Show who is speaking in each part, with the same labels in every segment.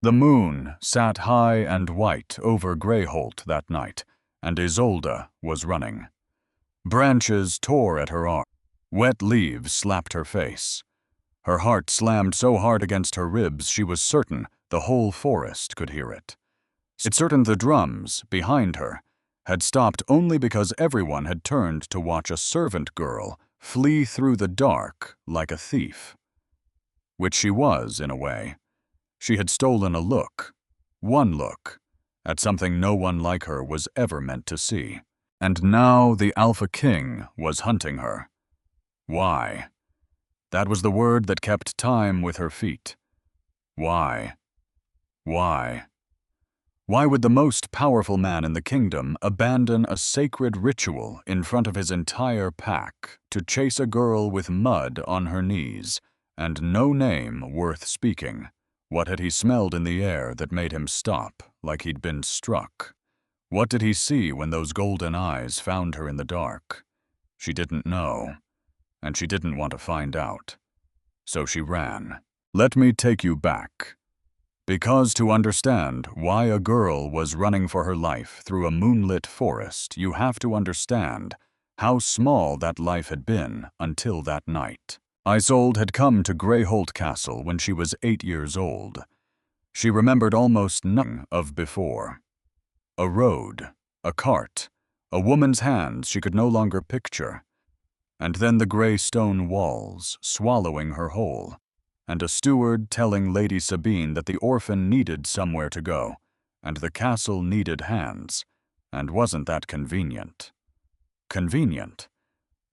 Speaker 1: The moon sat high and white over Greyholt that night, and Isolde was running. Branches tore at her arm. Wet leaves slapped her face. Her heart slammed so hard against her ribs she was certain the whole forest could hear it. It's certain the drums, behind her, had stopped only because everyone had turned to watch a servant girl flee through the dark like a thief. Which she was, in a way. She had stolen a look, one look, at something no one like her was ever meant to see. And now the Alpha King was hunting her. Why? That was the word that kept time with her feet. Why? Why? Why would the most powerful man in the kingdom abandon a sacred ritual in front of his entire pack to chase a girl with mud on her knees and no name worth speaking? What had he smelled in the air that made him stop like he'd been struck? What did he see when those golden eyes found her in the dark? She didn't know, and she didn't want to find out. So she ran. Let me take you back. Because to understand why a girl was running for her life through a moonlit forest, you have to understand how small that life had been until that night. Isolde had come to Greyholt Castle when she was 8 years old. She remembered almost nothing of before. A road, a cart, a woman's hands she could no longer picture, and then the grey stone walls swallowing her whole, and a steward telling Lady Sabine that the orphan needed somewhere to go, and the castle needed hands, and wasn't that convenient? Convenient.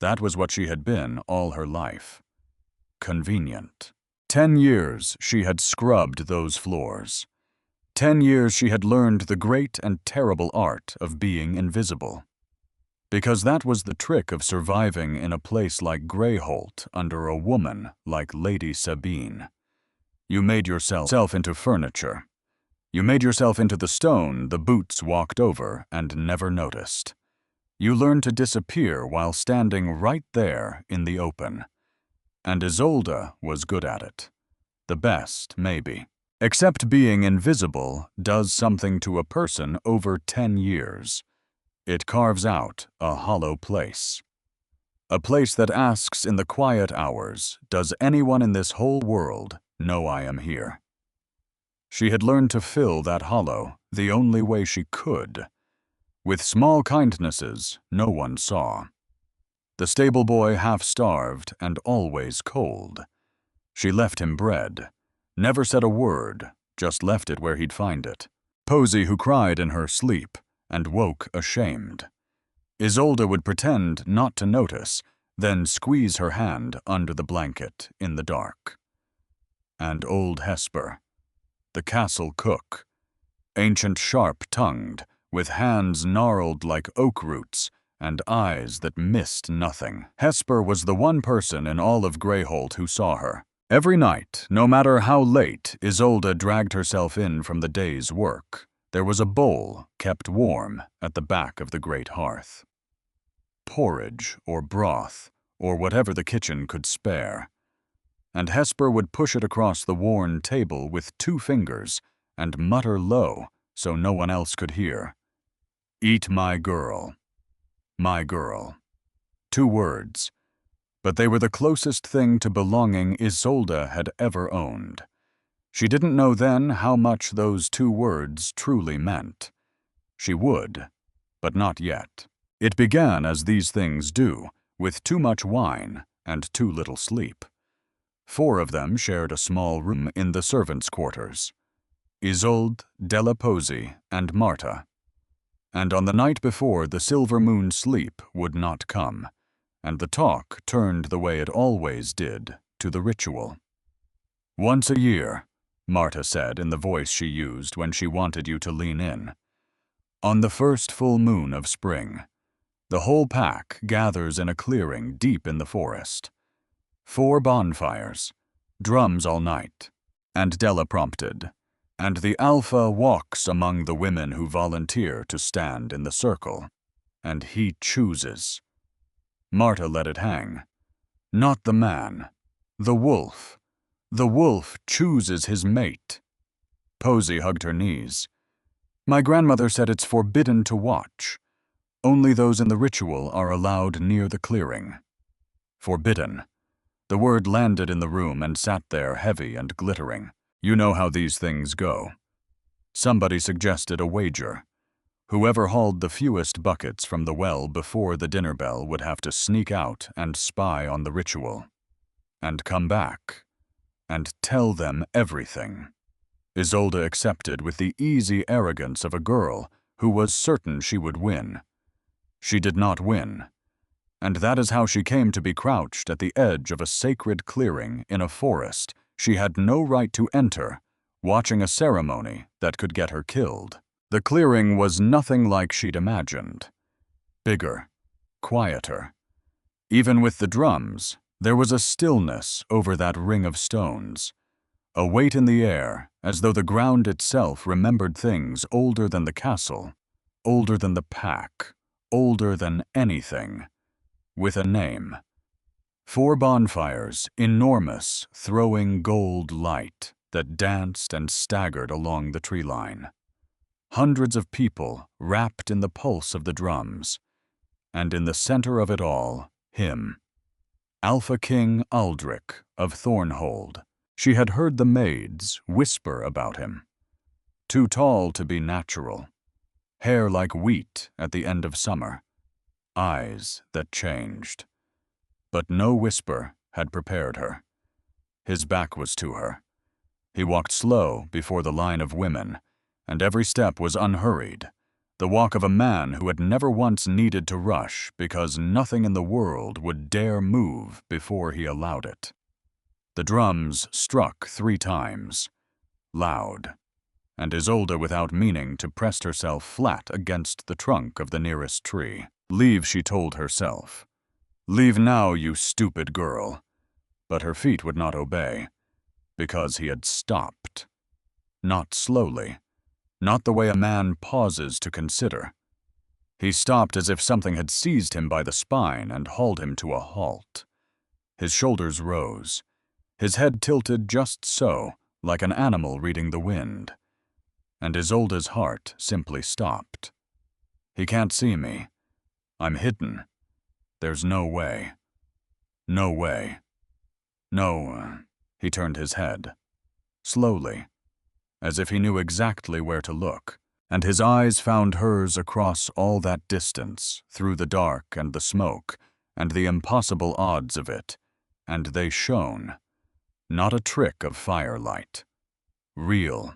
Speaker 1: That was what she had been all her life. Convenient. 10 years she had scrubbed those floors. 10 years she had learned the great and terrible art of being invisible. Because that was the trick of surviving in a place like Greyholt under a woman like Lady Sabine. You made yourself into furniture. You made yourself into the stone the boots walked over and never noticed. You learned to disappear while standing right there in the open. And Isolde was good at it. The best, maybe. Except being invisible does something to a person over 10 years. It carves out a hollow place. A place that asks in the quiet hours, does anyone in this whole world know I am here? She had learned to fill that hollow the only way she could. With small kindnesses no one saw. The stable boy half-starved and always cold. She left him bread. Never said a word, just left it where he'd find it. Posy who cried in her sleep and woke ashamed. Isolde would pretend not to notice, then squeeze her hand under the blanket in the dark. And old Hesper, the castle cook, ancient sharp-tongued, with hands gnarled like oak roots and eyes that missed nothing. Hesper was the one person in all of Greyholt who saw her. Every night, no matter how late Isolde dragged herself in from the day's work, there was a bowl kept warm at the back of the great hearth. Porridge or broth, or whatever the kitchen could spare. And Hesper would push it across the worn table with 2 fingers and mutter low so no one else could hear. Eat my girl. My girl. 2 words. But they were the closest thing to belonging Isolde had ever owned. She didn't know then how much those 2 words truly meant. She would, but not yet. It began as these things do, with too much wine and too little sleep. 4 of them shared a small room in the servants' quarters. Isolde, Della Posy, and Marta. And on the night before, the silver moon sleep would not come, and the talk turned the way it always did, to the ritual. Once a year, Marta said in the voice she used when she wanted you to lean in. On the first full moon of spring, the whole pack gathers in a clearing deep in the forest. 4 bonfires, drums all night, and Della prompted, and the Alpha walks among the women who volunteer to stand in the circle, and he chooses. Marta let it hang. Not the man. The wolf. The wolf chooses his mate. Posy hugged her knees. My grandmother said it's forbidden to watch. Only those in the ritual are allowed near the clearing. Forbidden. The word landed in the room and sat there heavy and glittering. You know how these things go. Somebody suggested a wager. Whoever hauled the fewest buckets from the well before the dinner bell would have to sneak out and spy on the ritual. And come back. And tell them everything. Isolde accepted with the easy arrogance of a girl who was certain she would win. She did not win. And that is how she came to be crouched at the edge of a sacred clearing in a forest she had no right to enter, watching a ceremony that could get her killed. The clearing was nothing like she'd imagined. Bigger, quieter. Even with the drums, there was a stillness over that ring of stones. A weight in the air, as though the ground itself remembered things older than the castle, older than the pack, older than anything. With a name. 4 bonfires, enormous, throwing gold light that danced and staggered along the tree line. Hundreds of people wrapped in the pulse of the drums. And in the center of it all, him. Alpha King Aldrich of Thornhold. She had heard the maids whisper about him. Too tall to be natural. Hair like wheat at the end of summer. Eyes that changed. But no whisper had prepared her. His back was to her. He walked slow before the line of women, and every step was unhurried, the walk of a man who had never once needed to rush because nothing in the world would dare move before he allowed it. The drums struck 3 times, loud, and Isolde, without meaning to, pressed herself flat against the trunk of the nearest tree. Leave, she told herself. Leave now, you stupid girl. But her feet would not obey, because he had stopped. Not slowly, not the way a man pauses to consider. He stopped as if something had seized him by the spine and hauled him to a halt. His shoulders rose, his head tilted just so, like an animal reading the wind. And Isolde's heart simply stopped. He can't see me. I'm hidden. There's no way. No way. No. He turned his head. Slowly, as if he knew exactly where to look, and his eyes found hers across all that distance, through the dark and the smoke, and the impossible odds of it, and they shone. Not a trick of firelight. Real.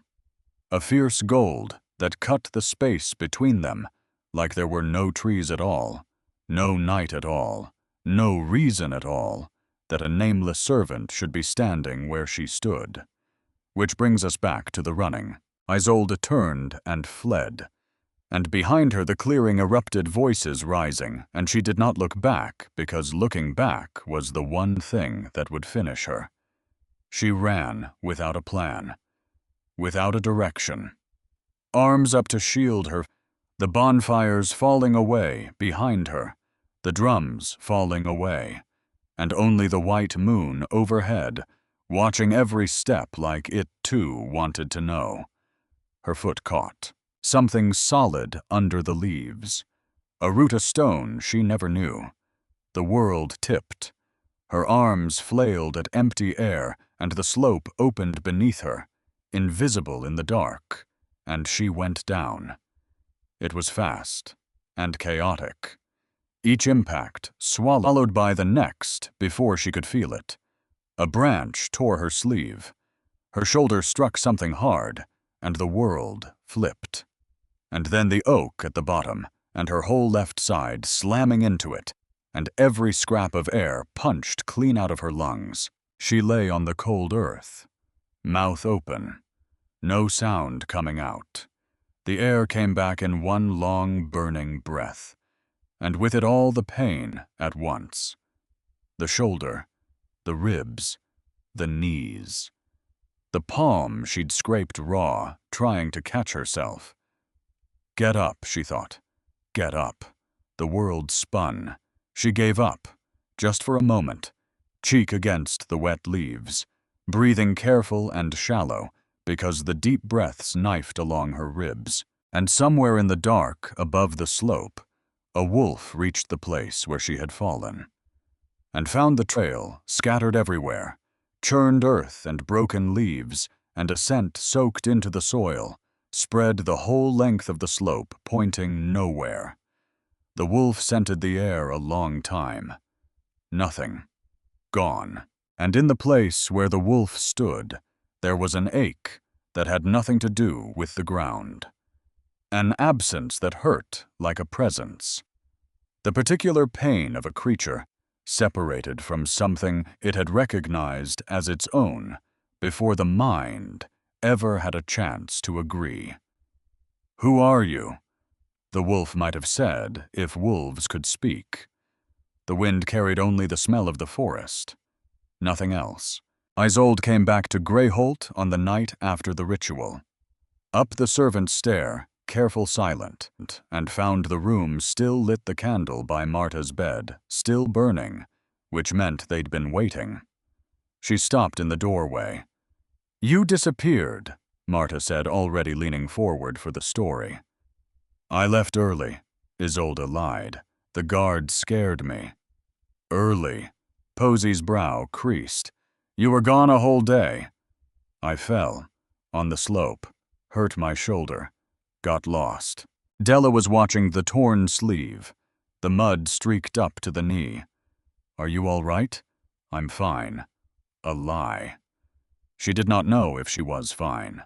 Speaker 1: A fierce gold that cut the space between them, like there were no trees at all, no night at all, no reason at all, that a nameless servant should be standing where she stood. Which brings us back to the running. Isolde turned and fled, and behind her the clearing erupted, voices rising, and she did not look back because looking back was the one thing that would finish her. She ran without a plan, without a direction. Arms up to shield her, the bonfires falling away behind her, the drums falling away, and only the white moon overhead, watching every step like it too wanted to know. Her foot caught. Something solid under the leaves. A root of stone she never knew. The world tipped. Her arms flailed at empty air, and the slope opened beneath her, invisible in the dark, and she went down. It was fast and chaotic. Each impact swallowed by the next before she could feel it. A branch tore her sleeve. Her shoulder struck something hard, and the world flipped. And then the oak at the bottom, and her whole left side slamming into it, and every scrap of air punched clean out of her lungs. She lay on the cold earth, mouth open, no sound coming out. The air came back in one long burning breath, and with it all the pain at once. The shoulder, the ribs, the knees. The palm she'd scraped raw, trying to catch herself. Get up, she thought. Get up. The world spun. She gave up, just for a moment, cheek against the wet leaves, breathing careful and shallow, because the deep breaths knifed along her ribs, and somewhere in the dark, above the slope, a wolf reached the place where she had fallen, and found the trail scattered everywhere, churned earth and broken leaves, and a scent soaked into the soil, spread the whole length of the slope, pointing nowhere. The wolf scented the air a long time. Nothing. Gone. And in the place where the wolf stood, there was an ache that had nothing to do with the ground. An absence that hurt like a presence. The particular pain of a creature separated from something it had recognized as its own before the mind ever had a chance to agree. "Who are you?" the wolf might have said if wolves could speak. The wind carried only the smell of the forest. Nothing else. Isolde came back to Greyholt on the night after the ritual. Up the servant's stair, careful silent, and found the room still lit, the candle by Marta's bed still burning, which meant they'd been waiting. She stopped in the doorway. "You disappeared," Marta said, already leaning forward for the story. "I left early," Isolde lied. "The guard scared me." "Early?" Posy's brow creased. "You were gone a whole day." "I fell. On the slope. Hurt my shoulder. Got lost." Della was watching the torn sleeve. The mud streaked up to the knee. "Are you all right?" "I'm fine." A lie. She did not know if she was fine,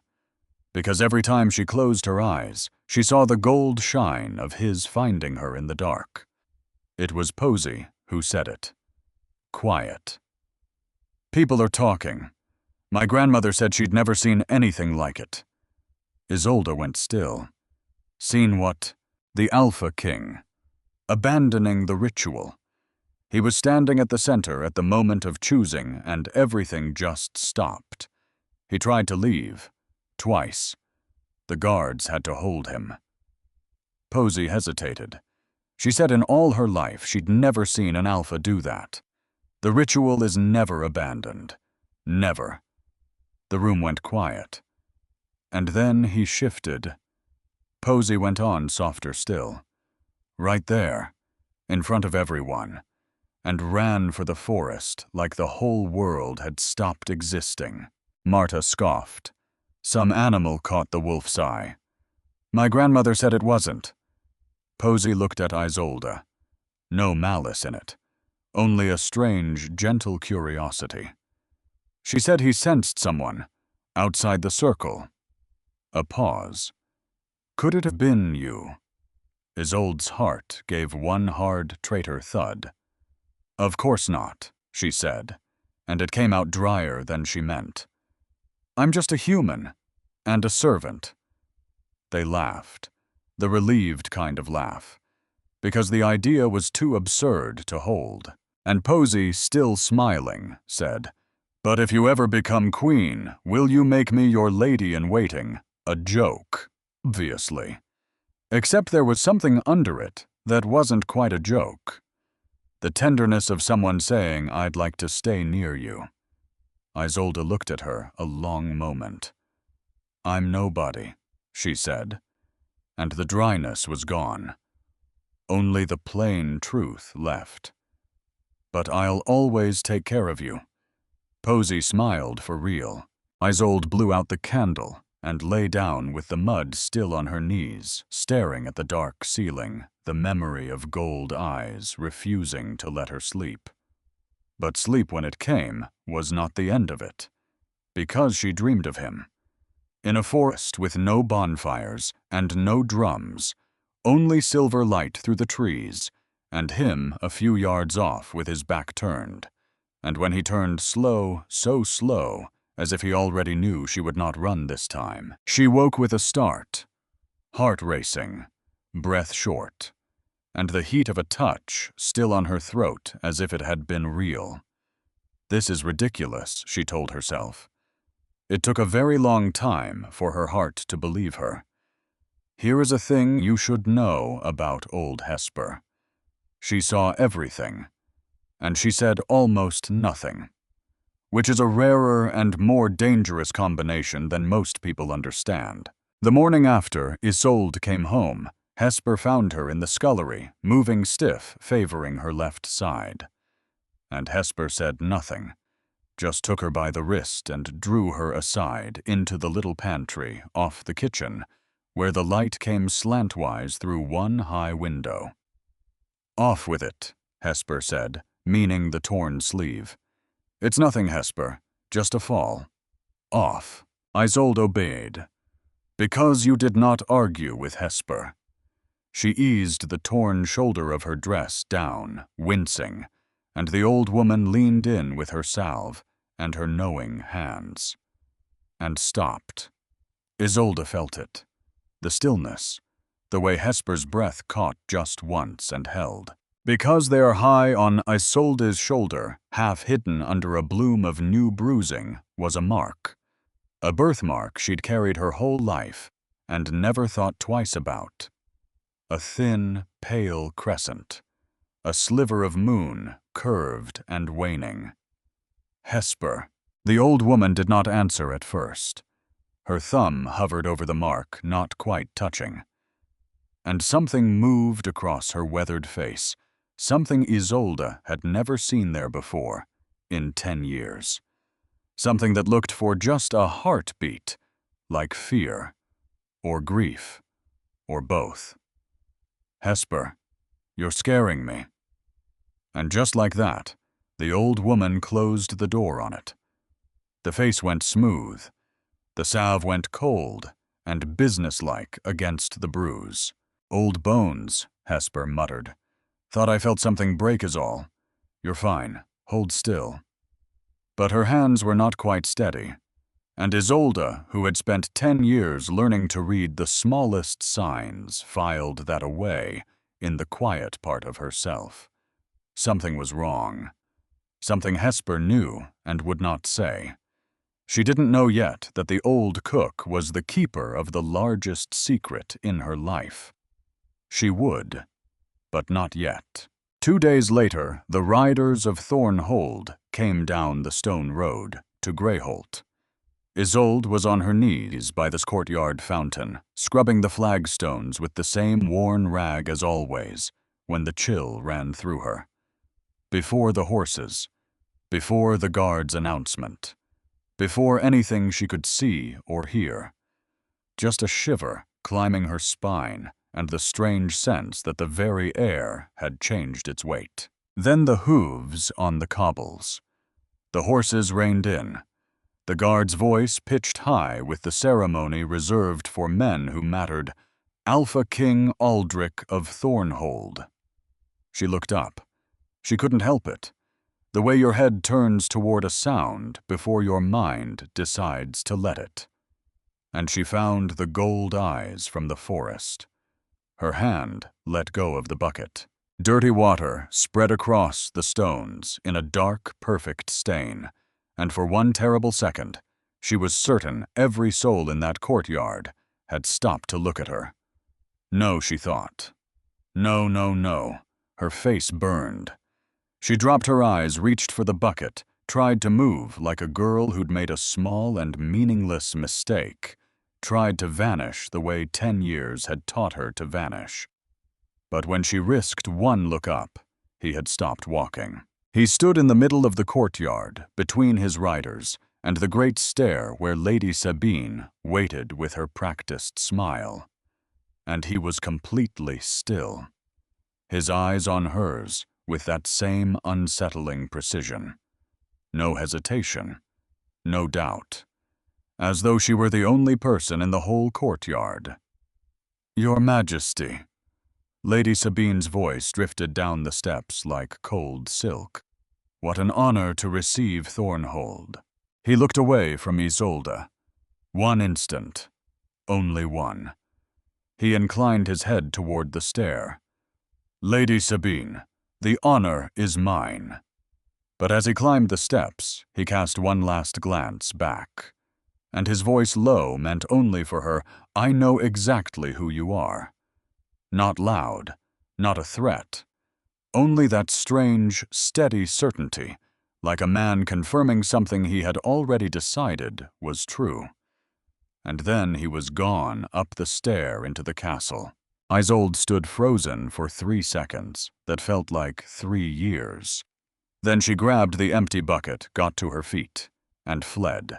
Speaker 1: because every time she closed her eyes, she saw the gold shine of his finding her in the dark. It was Posy who said it. Quiet. "People are talking. My grandmother said she'd never seen anything like it." Isolde went still. Seen what? The Alpha King. Abandoning the ritual. He was standing at the center at the moment of choosing, and everything just stopped. He tried to leave. Twice. The guards had to hold him. Posy hesitated. She said in all her life she'd never seen an alpha do that. The ritual is never abandoned. Never. The room went quiet. And then he shifted. Posy went on softer still. Right there, in front of everyone, and ran for the forest like the whole world had stopped existing. Marta scoffed. "Some animal caught the wolf's eye." "My grandmother said it wasn't." Posy looked at Isolde. No malice in it. Only a strange, gentle curiosity. She said he sensed someone, outside the circle. A pause. "Could it have been you?" Isolde's heart gave one hard traitor thud. "Of course not," she said, and it came out drier than she meant. "I'm just a human, and a servant." They laughed, the relieved kind of laugh, because the idea was too absurd to hold. And Posy, still smiling, said, "But if you ever become queen, will you make me your lady-in-waiting?" A joke, obviously. Except there was something under it that wasn't quite a joke. The tenderness of someone saying, "I'd like to stay near you." Isolde looked at her a long moment. "I'm nobody," she said, and the dryness was gone. Only the plain truth left. "But I'll always take care of you." Posy smiled for real. Isolde blew out the candle and lay down with the mud still on her knees, staring at the dark ceiling, the memory of gold eyes refusing to let her sleep. But sleep, when it came, was not the end of it, because she dreamed of him. In a forest with no bonfires and no drums, only silver light through the trees, and him a few yards off with his back turned. And when he turned slow, so slow, as if he already knew she would not run this time, she woke with a start, heart racing, breath short, and the heat of a touch still on her throat as if it had been real. This is ridiculous, she told herself. It took a very long time for her heart to believe her. Here is a thing you should know about old Hesper. She saw everything, and she said almost nothing. which is a rarer and more dangerous combination than most people understand. The morning after Isolde came home, Hesper found her in the scullery, moving stiff, favoring her left side. And Hesper said nothing, just took her by the wrist and drew her aside into the little pantry off the kitchen, where the light came slantwise through one high window. "Off with it," Hesper said, meaning the torn sleeve. "It's nothing, Hesper, just a fall. Off." Isolde obeyed. Because you did not argue with Hesper. She eased the torn shoulder of her dress down, wincing, and the old woman leaned in with her salve and her knowing hands. And stopped. Isolde felt it. The stillness, the way Hesper's breath caught just once and held. Because they are high on Isolde's shoulder, half hidden under a bloom of new bruising, was a mark. A birthmark she'd carried her whole life and never thought twice about. A thin, pale crescent. A sliver of moon, curved and waning. Hesper. The old woman did not answer at first. Her thumb hovered over the mark, not quite touching. And something moved across her weathered face, something Isolde had never seen there before, in 10 years. Something that looked for just a heartbeat, like fear, or grief, or both. "Hesper, you're scaring me." And just like that, the old woman closed the door on it. The face went smooth. The salve went cold and businesslike against the bruise. "Old bones," Hesper muttered. "Thought I felt something break is all. You're fine. Hold still." But her hands were not quite steady, and Isolde, who had spent 10 years learning to read the smallest signs, filed that away in the quiet part of herself. Something was wrong. Something Hesper knew and would not say. She didn't know yet that the old cook was the keeper of the largest secret in her life. She would, but not yet. 2 days later, the riders of Thornhold came down the stone road to Greyholt. Isolde was on her knees by the courtyard fountain, scrubbing the flagstones with the same worn rag as always, when the chill ran through her. Before the horses, before the guard's announcement, before anything she could see or hear. Just a shiver climbing her spine and the strange sense that the very air had changed its weight. Then the hooves on the cobbles. The horses reined in. The guard's voice pitched high with the ceremony reserved for men who mattered. "Alpha King Aldrich of Thornhold." She looked up. She couldn't help it. The way your head turns toward a sound before your mind decides to let it. And she found the gold eyes from the forest. Her hand let go of the bucket. Dirty water spread across the stones in a dark, perfect stain, and for one terrible second, she was certain every soul in that courtyard had stopped to look at her. No, she thought. No, no, no. Her face burned. She dropped her eyes, reached for the bucket, tried to move like a girl who'd made a small and meaningless mistake, tried to vanish the way 10 years had taught her to vanish. But when she risked one look up, he had stopped walking. He stood in the middle of the courtyard, between his riders, and the great stair where Lady Sabine waited with her practiced smile. And he was completely still, his eyes on hers with that same unsettling precision. No hesitation, no doubt, as though she were the only person in the whole courtyard. "Your Majesty." Lady Sabine's voice drifted down the steps like cold silk. "What an honor to receive Thornhold." He looked away from Isolde. One instant. Only one. He inclined his head toward the stair. "Lady Sabine, the honor is mine." But as he climbed the steps, he cast one last glance back. And his voice low meant only for her, "I know exactly who you are." Not loud, not a threat. Only that strange, steady certainty, like a man confirming something he had already decided was true. And then he was gone up the stair into the castle. Isolde stood frozen for 3 seconds that felt like 3 years. Then she grabbed the empty bucket, got to her feet, and fled.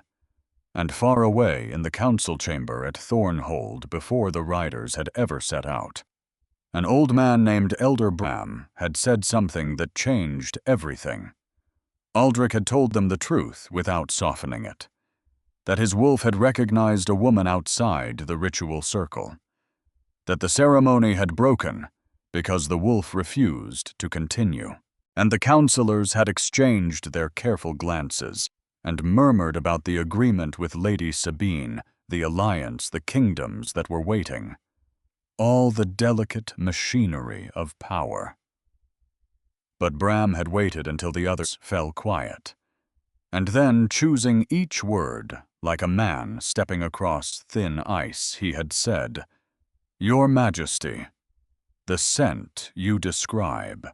Speaker 1: And far away in the council chamber at Thornhold before the riders had ever set out, an old man named Elder Bram had said something that changed everything. Aldrich had told them the truth without softening it, that his wolf had recognized a woman outside the ritual circle, that the ceremony had broken because the wolf refused to continue, and the counselors had exchanged their careful glances and murmured about the agreement with Lady Sabine, the alliance, the kingdoms that were waiting. All the delicate machinery of power. But Bram had waited until the others fell quiet, and then, choosing each word like a man stepping across thin ice, he had said, "Your Majesty, the scent you describe,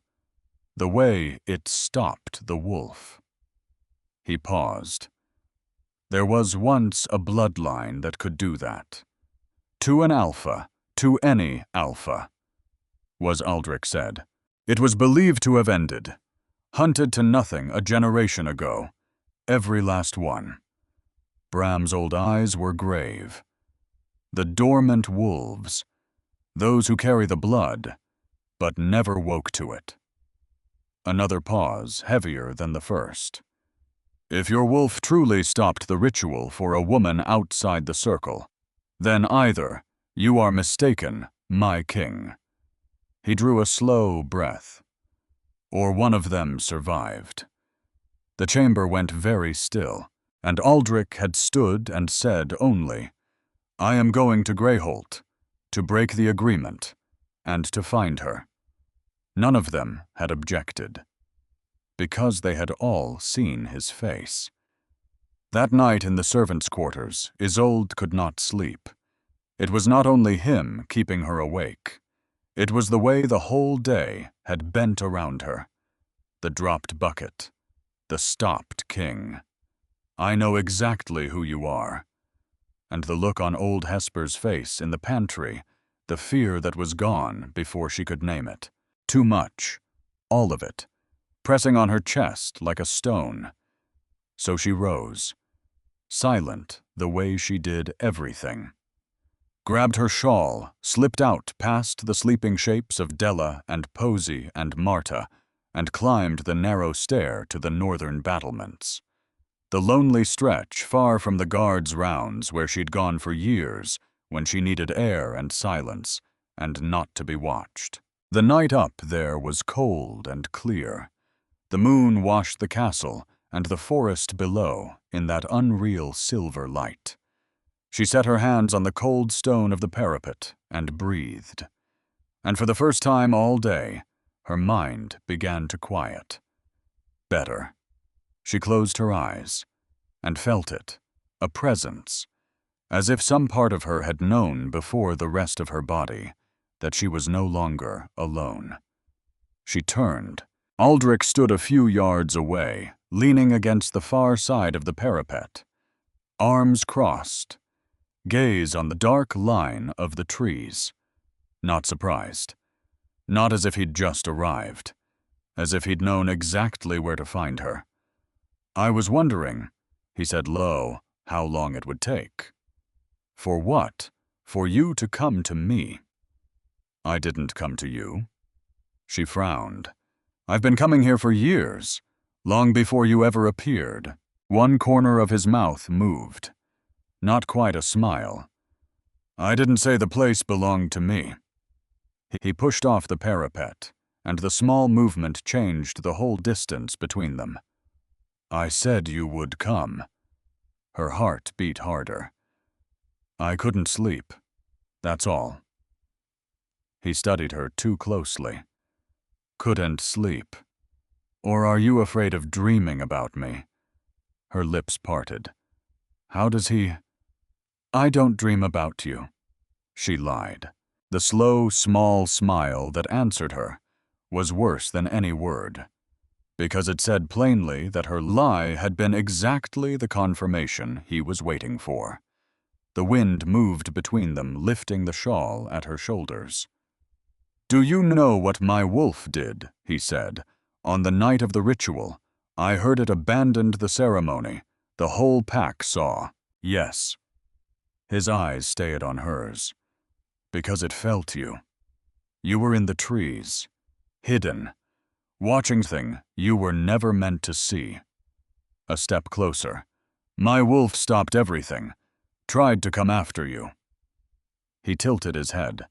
Speaker 1: the way it stopped the wolf." He paused. There was once a bloodline that could do that. To an alpha, to any alpha, was Aldrich said. It was believed to have ended, hunted to nothing a generation ago, every last one. Bram's old eyes were grave. The dormant wolves, those who carry the blood, but never woke to it. Another pause, heavier than the first. If your wolf truly stopped the ritual for a woman outside the circle, then either you are mistaken, my king. He drew a slow breath. Or one of them survived. The chamber went very still, and Aldrich had stood and said only, "I am going to Greyholt, to break the agreement, and to find her." None of them had objected, because they had all seen his face. That night in the servants' quarters, Isolde could not sleep. It was not only him keeping her awake. It was the way the whole day had bent around her. The dropped bucket, the stopped king. "I know exactly who you are." And the look on old Hesper's face in the pantry, the fear that was gone before she could name it. Too much, all of it, pressing on her chest like a stone. So she rose, silent the way she did everything. Grabbed her shawl, slipped out past the sleeping shapes of Della and Posy and Marta, and climbed the narrow stair to the northern battlements. The lonely stretch far from the guards' rounds where she'd gone for years when she needed air and silence and not to be watched. The night up there was cold and clear. The moon washed the castle and the forest below in that unreal silver light. She set her hands on the cold stone of the parapet and breathed. And for the first time all day, her mind began to quiet. Better. She closed her eyes and felt it, a presence, as if some part of her had known before the rest of her body that she was no longer alone. She turned. Aldrich stood a few yards away, leaning against the far side of the parapet, arms crossed, gaze on the dark line of the trees. Not surprised. Not as if he'd just arrived. As if he'd known exactly where to find her. "I was wondering," he said low, "how long it would take." "For what? For you to come to me." "I didn't come to you." She frowned. "I've been coming here for years, long before you ever appeared." One corner of his mouth moved. Not quite a smile. "I didn't say the place belonged to me." He pushed off the parapet, and the small movement changed the whole distance between them. "I said you would come." Her heart beat harder. "I couldn't sleep. That's all." He studied her too closely. "Couldn't sleep. Or are you afraid of dreaming about me?" Her lips parted. "How does he—" "I don't dream about you," she lied. The slow, small smile that answered her was worse than any word, because it said plainly that her lie had been exactly the confirmation he was waiting for. The wind moved between them, lifting the shawl at her shoulders. "Do you know what my wolf did?" he said. "On the night of the ritual, I heard it abandoned the ceremony. The whole pack saw." "Yes." His eyes stayed on hers. "Because it felt you. You were in the trees, hidden, watching thing you were never meant to see." A step closer. "My wolf stopped everything, tried to come after you." He tilted his head.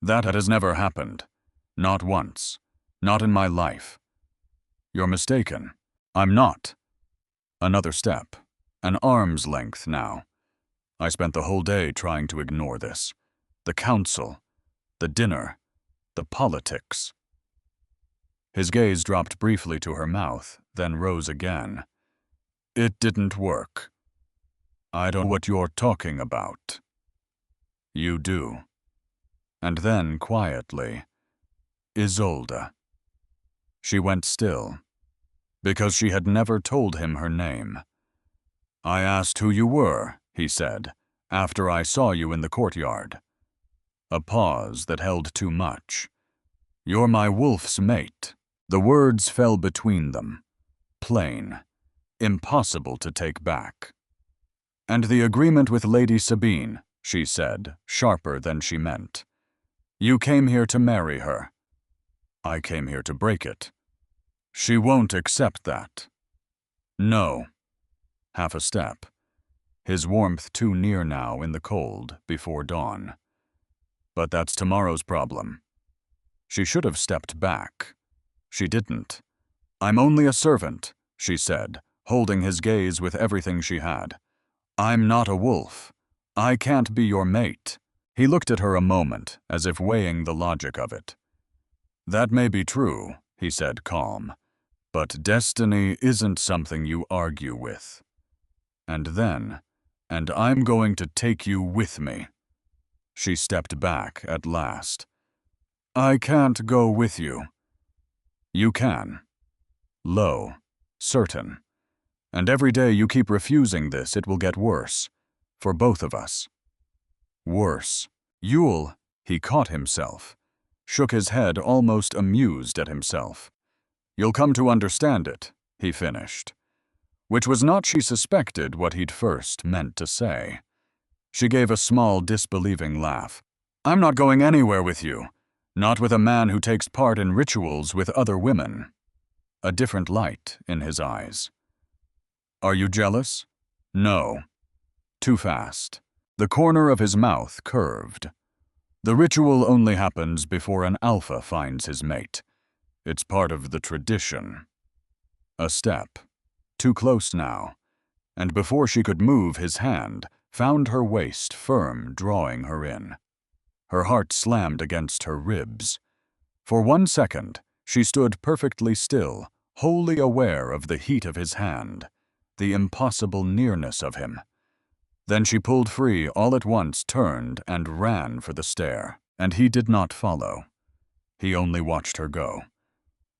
Speaker 1: "That has never happened. Not once. Not in my life." "You're mistaken. I'm not." Another step. An arm's length now. "I spent the whole day trying to ignore this. The council, the dinner, the politics." His gaze dropped briefly to her mouth, then rose again. "It didn't work." "I don't know what you're talking about." "You do." And then, quietly, "Isolde." She went still, because she had never told him her name. "I asked who you were," he said, "after I saw you in the courtyard." A pause that held too much. "You're my wolf's mate." The words fell between them. Plain. Impossible to take back. "And the agreement with Lady Sabine," she said, sharper than she meant. "You came here to marry her." "I came here to break it." "She won't accept that." "No." Half a step. His warmth too near now in the cold, before dawn. "But that's tomorrow's problem." She should have stepped back. She didn't. "I'm only a servant," she said, holding his gaze with everything she had. "I'm not a wolf. I can't be your mate." He looked at her a moment, as if weighing the logic of it. "That may be true," he said, calm, "but destiny isn't something you argue with." And then, "And I'm going to take you with me." She stepped back at last. "I can't go with you." "You can." Low, certain. "And every day you keep refusing this, it will get worse. For both of us." Worse. He caught himself. Shook his head, almost amused at himself. "You'll come to understand it," he finished. Which was not, she suspected, what he'd first meant to say. She gave a small, disbelieving laugh. "I'm not going anywhere with you. Not with a man who takes part in rituals with other women." A different light in his eyes. "Are you jealous?" "No." Too fast. The corner of his mouth curved. "The ritual only happens before an alpha finds his mate. It's part of the tradition." A step. Too close now. And before she could move, his hand found her waist firm, drawing her in. Her heart slammed against her ribs. For 1 second, she stood perfectly still, wholly aware of the heat of his hand, the impossible nearness of him. Then she pulled free all at once, turned, and ran for the stair, and he did not follow. He only watched her go.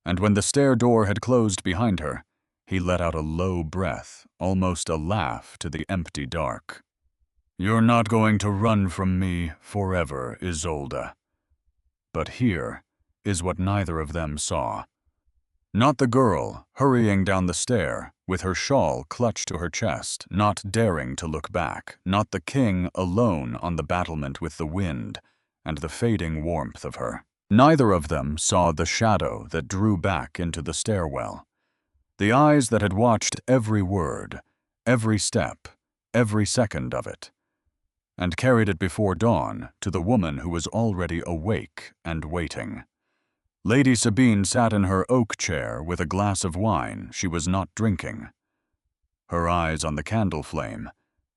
Speaker 1: And when the stair door had closed behind her, he let out a low breath, almost a laugh to the empty dark. "You're not going to run from me forever, Isolde." But here is what neither of them saw. Not the girl, hurrying down the stair, with her shawl clutched to her chest, not daring to look back, not the king alone on the battlement with the wind and the fading warmth of her. Neither of them saw the shadow that drew back into the stairwell. The eyes that had watched every word, every step, every second of it, and carried it before dawn to the woman who was already awake and waiting. Lady Sabine sat in her oak chair with a glass of wine she was not drinking, her eyes on the candle flame,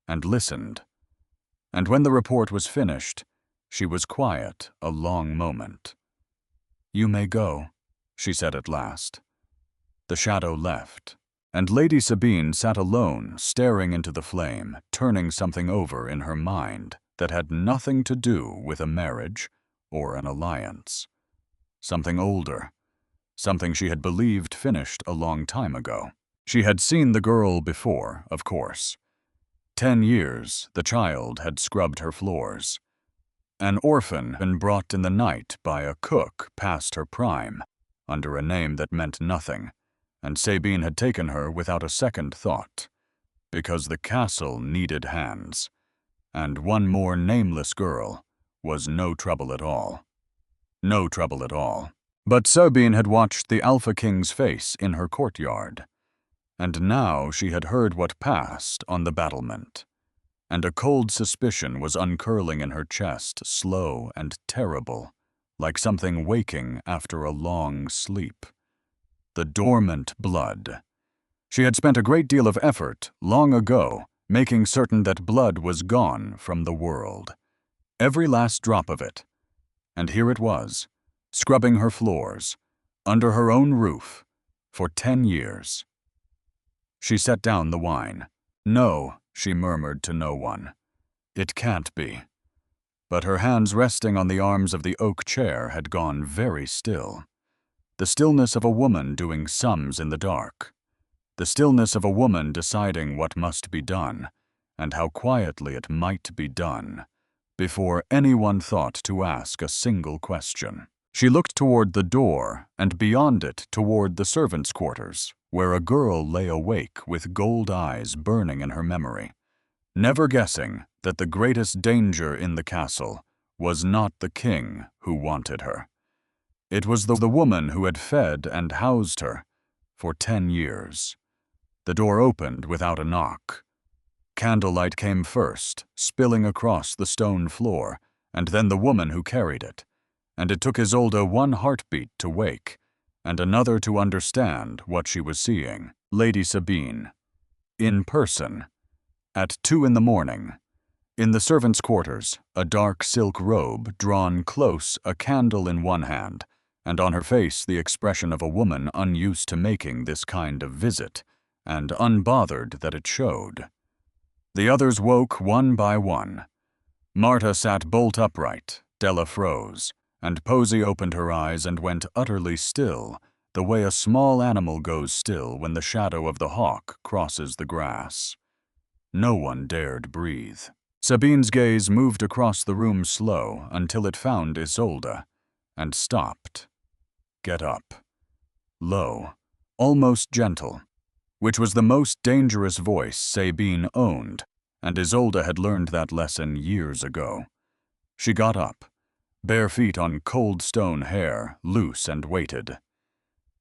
Speaker 1: and listened. And when the report was finished, she was quiet a long moment. "You may go," she said at last. The shadow left, and Lady Sabine sat alone, staring into the flame, turning something over in her mind that had nothing to do with a marriage or an alliance. Something older, something she had believed finished a long time ago. She had seen the girl before, of course. 10 years, the child had scrubbed her floors. An orphan been brought in the night by a cook past her prime, under a name that meant nothing, and Sabine had taken her without a second thought, because the castle needed hands, and one more nameless girl was no trouble at all. No trouble at all. But Sabine had watched the Alpha King's face in her courtyard, and now she had heard what passed on the battlement, and a cold suspicion was uncurling in her chest, slow and terrible, like something waking after a long sleep. The dormant blood. She had spent a great deal of effort, long ago, making certain that blood was gone from the world. Every last drop of it. And here it was, scrubbing her floors, under her own roof, for 10 years. She set down the wine. No, she murmured to no one. It can't be. But her hands resting on the arms of the oak chair had gone very still. The stillness of a woman doing sums in the dark. The stillness of a woman deciding what must be done, and how quietly it might be done, before anyone thought to ask a single question. She looked toward the door, and beyond it toward the servants' quarters, where a girl lay awake with gold eyes burning in her memory, never guessing that the greatest danger in the castle was not the king who wanted her. It was the woman who had fed and housed her for 10 years. The door opened without a knock. Candlelight came first, spilling across the stone floor, and then the woman who carried it. And it took Isolde one heartbeat to wake, and another to understand what she was seeing. Lady Sabine. In person. At 2 in the morning. In the servants' quarters, a dark silk robe drawn close, a candle in one hand, and on her face the expression of a woman unused to making this kind of visit, and unbothered that it showed. The others woke one by one. Marta sat bolt upright, Della froze, and Posy opened her eyes and went utterly still, the way a small animal goes still when the shadow of the hawk crosses the grass. No one dared breathe. Sabine's gaze moved across the room slow until it found Isolde, and stopped. Get up. Low, almost gentle, which was the most dangerous voice Sabine owned, and Isolde had learned that lesson years ago. She got up, bare feet on cold stone hair, loose and weighted.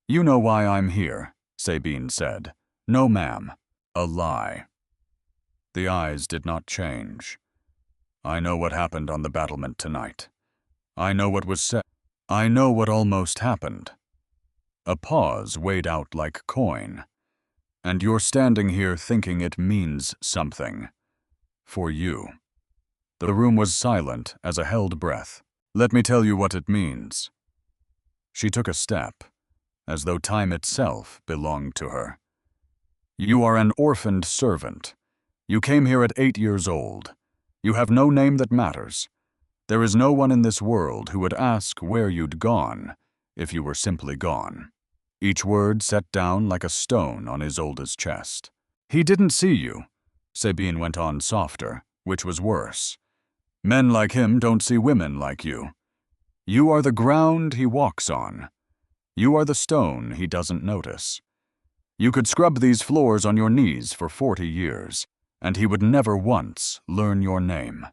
Speaker 1: "You know why I'm here," Sabine said. "No, ma'am. A lie." The eyes did not change. "I know what happened on the battlement tonight. I know what was said. I know what almost happened." A pause weighed out like coin. "And you're standing here thinking it means something. For you." The room was silent as a held breath. "Let me tell you what it means." She took a step, as though time itself belonged to her. "You are an orphaned servant. You came here at 8 years old. You have no name that matters. There is no one in this world who would ask where you'd gone if you were simply gone." Each word set down like a stone on Isolde's chest. "He didn't see you," Sabine went on softer, which was worse. "Men like him don't see women like you. You are the ground he walks on. You are the stone he doesn't notice. You could scrub these floors on your knees for 40 years, and he would never once learn your name."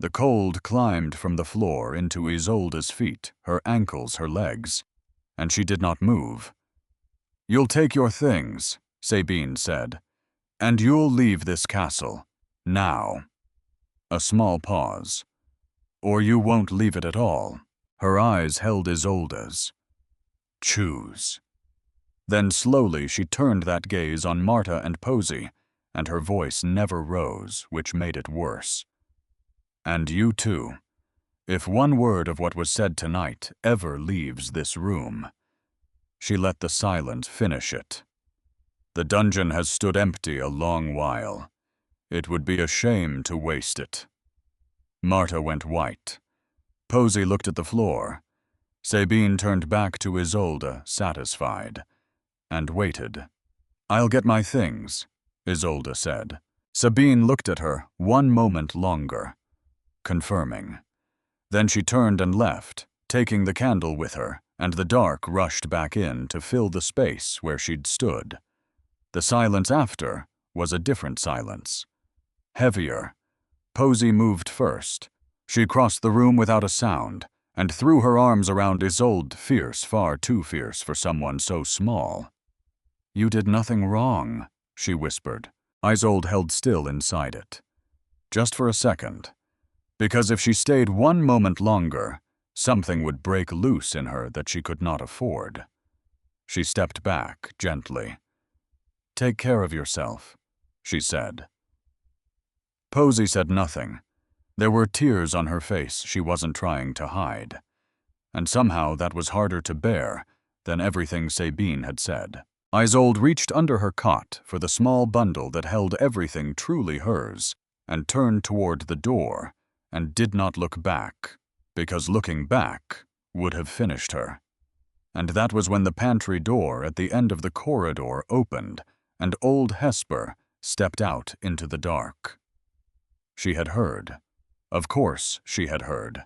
Speaker 1: The cold climbed from the floor into Isolde's feet, her ankles, her legs, and she did not move. "You'll take your things," Sabine said, "and you'll leave this castle. Now." A small pause. "Or you won't leave it at all." Her eyes held Isolde's. "Choose." Then slowly she turned that gaze on Marta and Posy, and her voice never rose, which made it worse. "And you too. If one word of what was said tonight ever leaves this room." She let the silence finish it. "The dungeon has stood empty a long while. It would be a shame to waste it." Marta went white. Posy looked at the floor. Sabine turned back to Isolde, satisfied, and waited. "I'll get my things," Isolde said. Sabine looked at her one moment longer, confirming. Then she turned and left, taking the candle with her, and the dark rushed back in to fill the space where she'd stood. The silence after was a different silence. Heavier. Posey moved first. She crossed the room without a sound, and threw her arms around Isolde, fierce, far too fierce for someone so small. "You did nothing wrong," she whispered. Isolde held still inside it. Just for a second. Because if she stayed one moment longer, something would break loose in her that she could not afford. She stepped back, gently. "Take care of yourself," she said. Posey said nothing. There were tears on her face she wasn't trying to hide. And somehow that was harder to bear than everything Sabine had said. Isolde reached under her cot for the small bundle that held everything truly hers, and turned toward the door, and did not look back, because looking back would have finished her. And that was when the pantry door at the end of the corridor opened, and old Hesper stepped out into the dark. She had heard. Of course she had heard.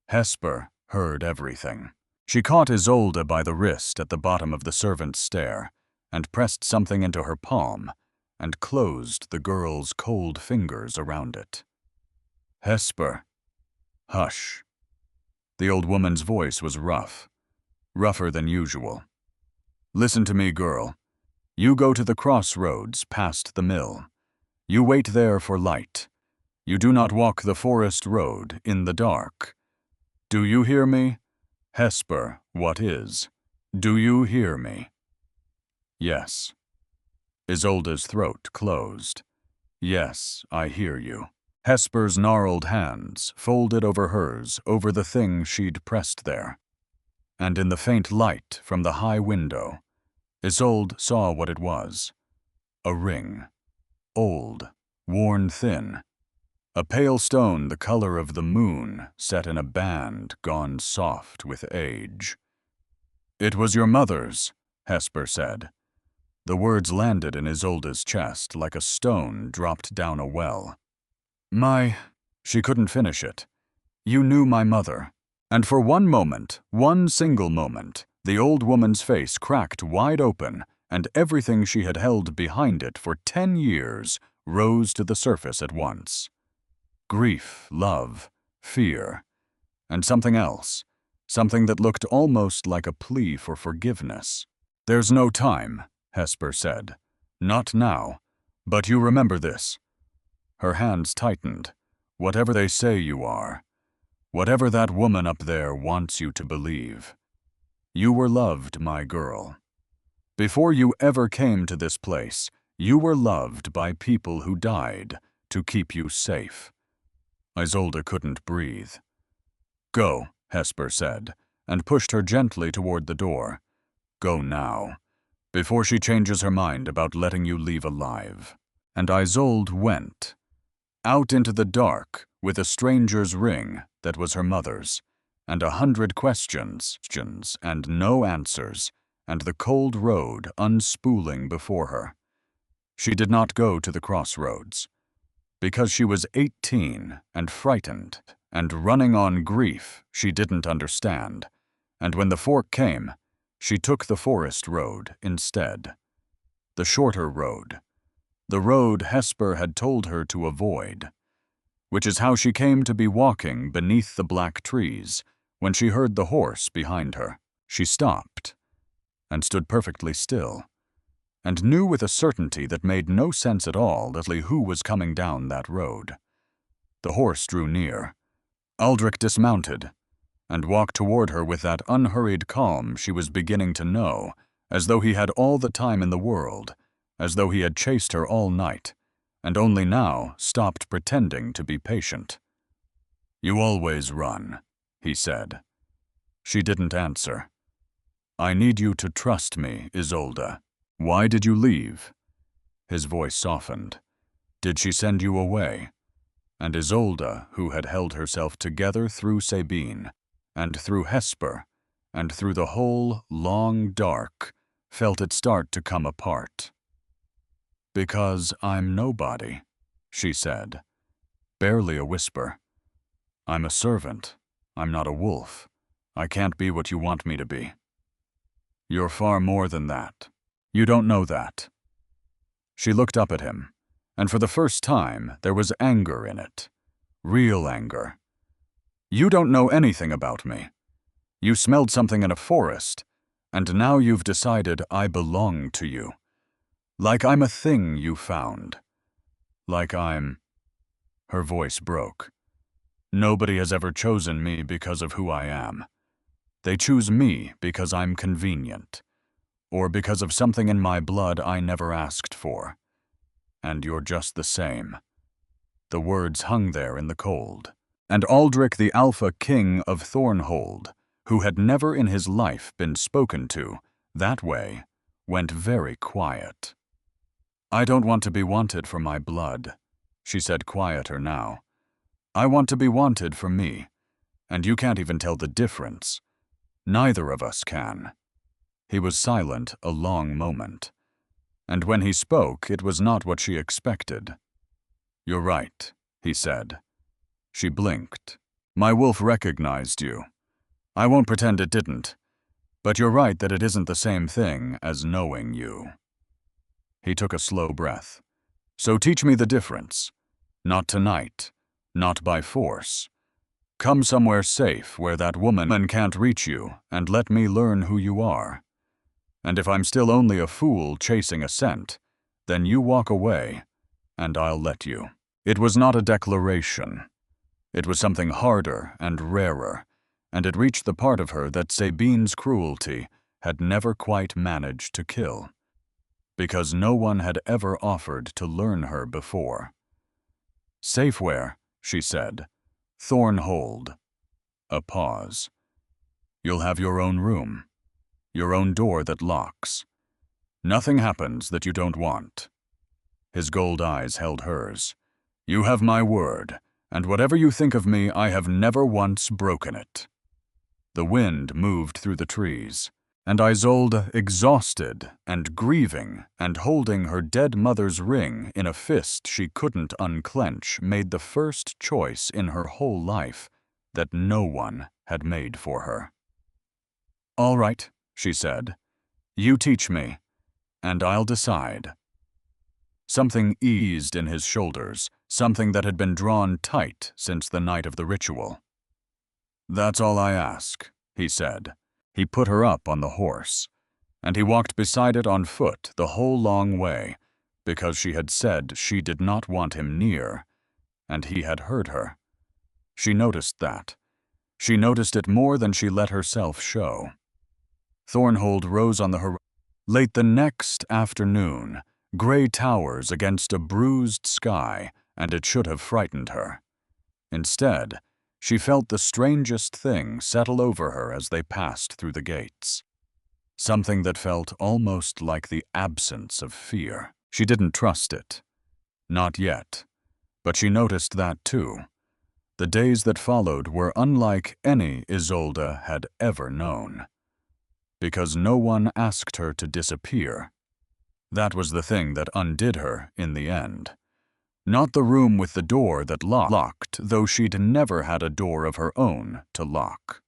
Speaker 1: Hesper heard everything. She caught Isolde by the wrist at the bottom of the servant's stair, and pressed something into her palm, and closed the girl's cold fingers around it. "Hesper." "Hush." The old woman's voice was rough, rougher than usual. "Listen to me, girl. You go to the crossroads past the mill. You wait there for light. You do not walk the forest road in the dark. Do you hear me? Hesper, what is? Do you hear me?" "Yes." Isolde's throat closed. "Yes, I hear you." Hesper's gnarled hands folded over hers over the thing she'd pressed there. And in the faint light from the high window, Isolde saw what it was. A ring. Old, worn thin. A pale stone the color of the moon set in a band gone soft with age. "It was your mother's," Hesper said. The words landed in Isolde's chest like a stone dropped down a well. She couldn't finish it. "You knew my mother." And for one moment, one single moment, the old woman's face cracked wide open, and everything she had held behind it for 10 years rose to the surface at once. Grief, love, fear, and something else, something that looked almost like a plea for forgiveness. "There's no time," Hesper said. "Not now. But you remember this." Her hands tightened. "Whatever they say you are, whatever that woman up there wants you to believe, you were loved, my girl. Before you ever came to this place, you were loved by people who died to keep you safe." Isolde couldn't breathe. "Go," Hesper said, and pushed her gently toward the door. "Go now, before she changes her mind about letting you leave alive." And Isolde went. Out into the dark with a stranger's ring that was her mother's, and 100 questions and no answers, and the cold road unspooling before her. She did not go to the crossroads. Because she was 18 and frightened and running on grief she didn't understand, and when the fork came, she took the forest road instead. The shorter road. The road Hesper had told her to avoid. Which is how she came to be walking beneath the black trees when she heard the horse behind her. She stopped and stood perfectly still, and knew with a certainty that made no sense at all who was coming down that road. The horse drew near. Aldrich dismounted and walked toward her with that unhurried calm she was beginning to know, as though he had all the time in the world, as though he had chased her all night, and only now stopped pretending to be patient. "You always run," he said. She didn't answer. "I need you to trust me, Isolde. Why did you leave?" His voice softened. "Did she send you away?" And Isolde, who had held herself together through Sabine, and through Hesper, and through the whole long dark felt it start to come apart. "Because I'm nobody," she said, barely a whisper. "I'm a servant. I'm not a wolf. I can't be what you want me to be." "You're far more than that. You don't know that." She looked up at him, and for the first time there was anger in it. Real anger. "You don't know anything about me. You smelled something in a forest, and now you've decided I belong to you. Like I'm a thing you found. Like I'm—" Her voice broke. "Nobody has ever chosen me because of who I am. They choose me because I'm convenient, or because of something in my blood I never asked for. And you're just the same." The words hung there in the cold. And Aldrich, the Alpha King of Thornhold, who had never in his life been spoken to that way, went very quiet. "I don't want to be wanted for my blood," she said, quieter now. "I want to be wanted for me, and you can't even tell the difference. Neither of us can." He was silent a long moment, and when he spoke, it was not what she expected. "You're right," he said. She blinked. "My wolf recognized you. I won't pretend it didn't, but you're right that it isn't the same thing as knowing you." He took a slow breath. "So teach me the difference. Not tonight, not by force. Come somewhere safe where that woman can't reach you and let me learn who you are. And if I'm still only a fool chasing a scent, then you walk away, and I'll let you." It was not a declaration. It was something harder and rarer, and it reached the part of her that Sabine's cruelty had never quite managed to kill, because no one had ever offered to learn her before. "Safe where?" she said. "Thornhold." A pause. "You'll have your own room, your own door that locks. Nothing happens that you don't want." His gold eyes held hers. "You have my word, and whatever you think of me, I have never once broken it." The wind moved through the trees, and Isolde, exhausted and grieving and holding her dead mother's ring in a fist she couldn't unclench, made the first choice in her whole life that no one had made for her. "All right," she said. "You teach me, and I'll decide." Something eased in his shoulders, something that had been drawn tight since the night of the ritual. "That's all I ask," he said. He put her up on the horse, and he walked beside it on foot the whole long way, because she had said she did not want him near, and he had heard her. She noticed that. She noticed it more than she let herself show. Thornhold rose on the horizon. Late the next afternoon, gray towers against a bruised sky, and it should have frightened her. Instead, she felt the strangest thing settle over her as they passed through the gates. Something that felt almost like the absence of fear. She didn't trust it. Not yet. But she noticed that too. The days that followed were unlike any Isolde had ever known. Because no one asked her to disappear. That was the thing that undid her in the end. Not the room with the door that locked, though she'd never had a door of her own to lock.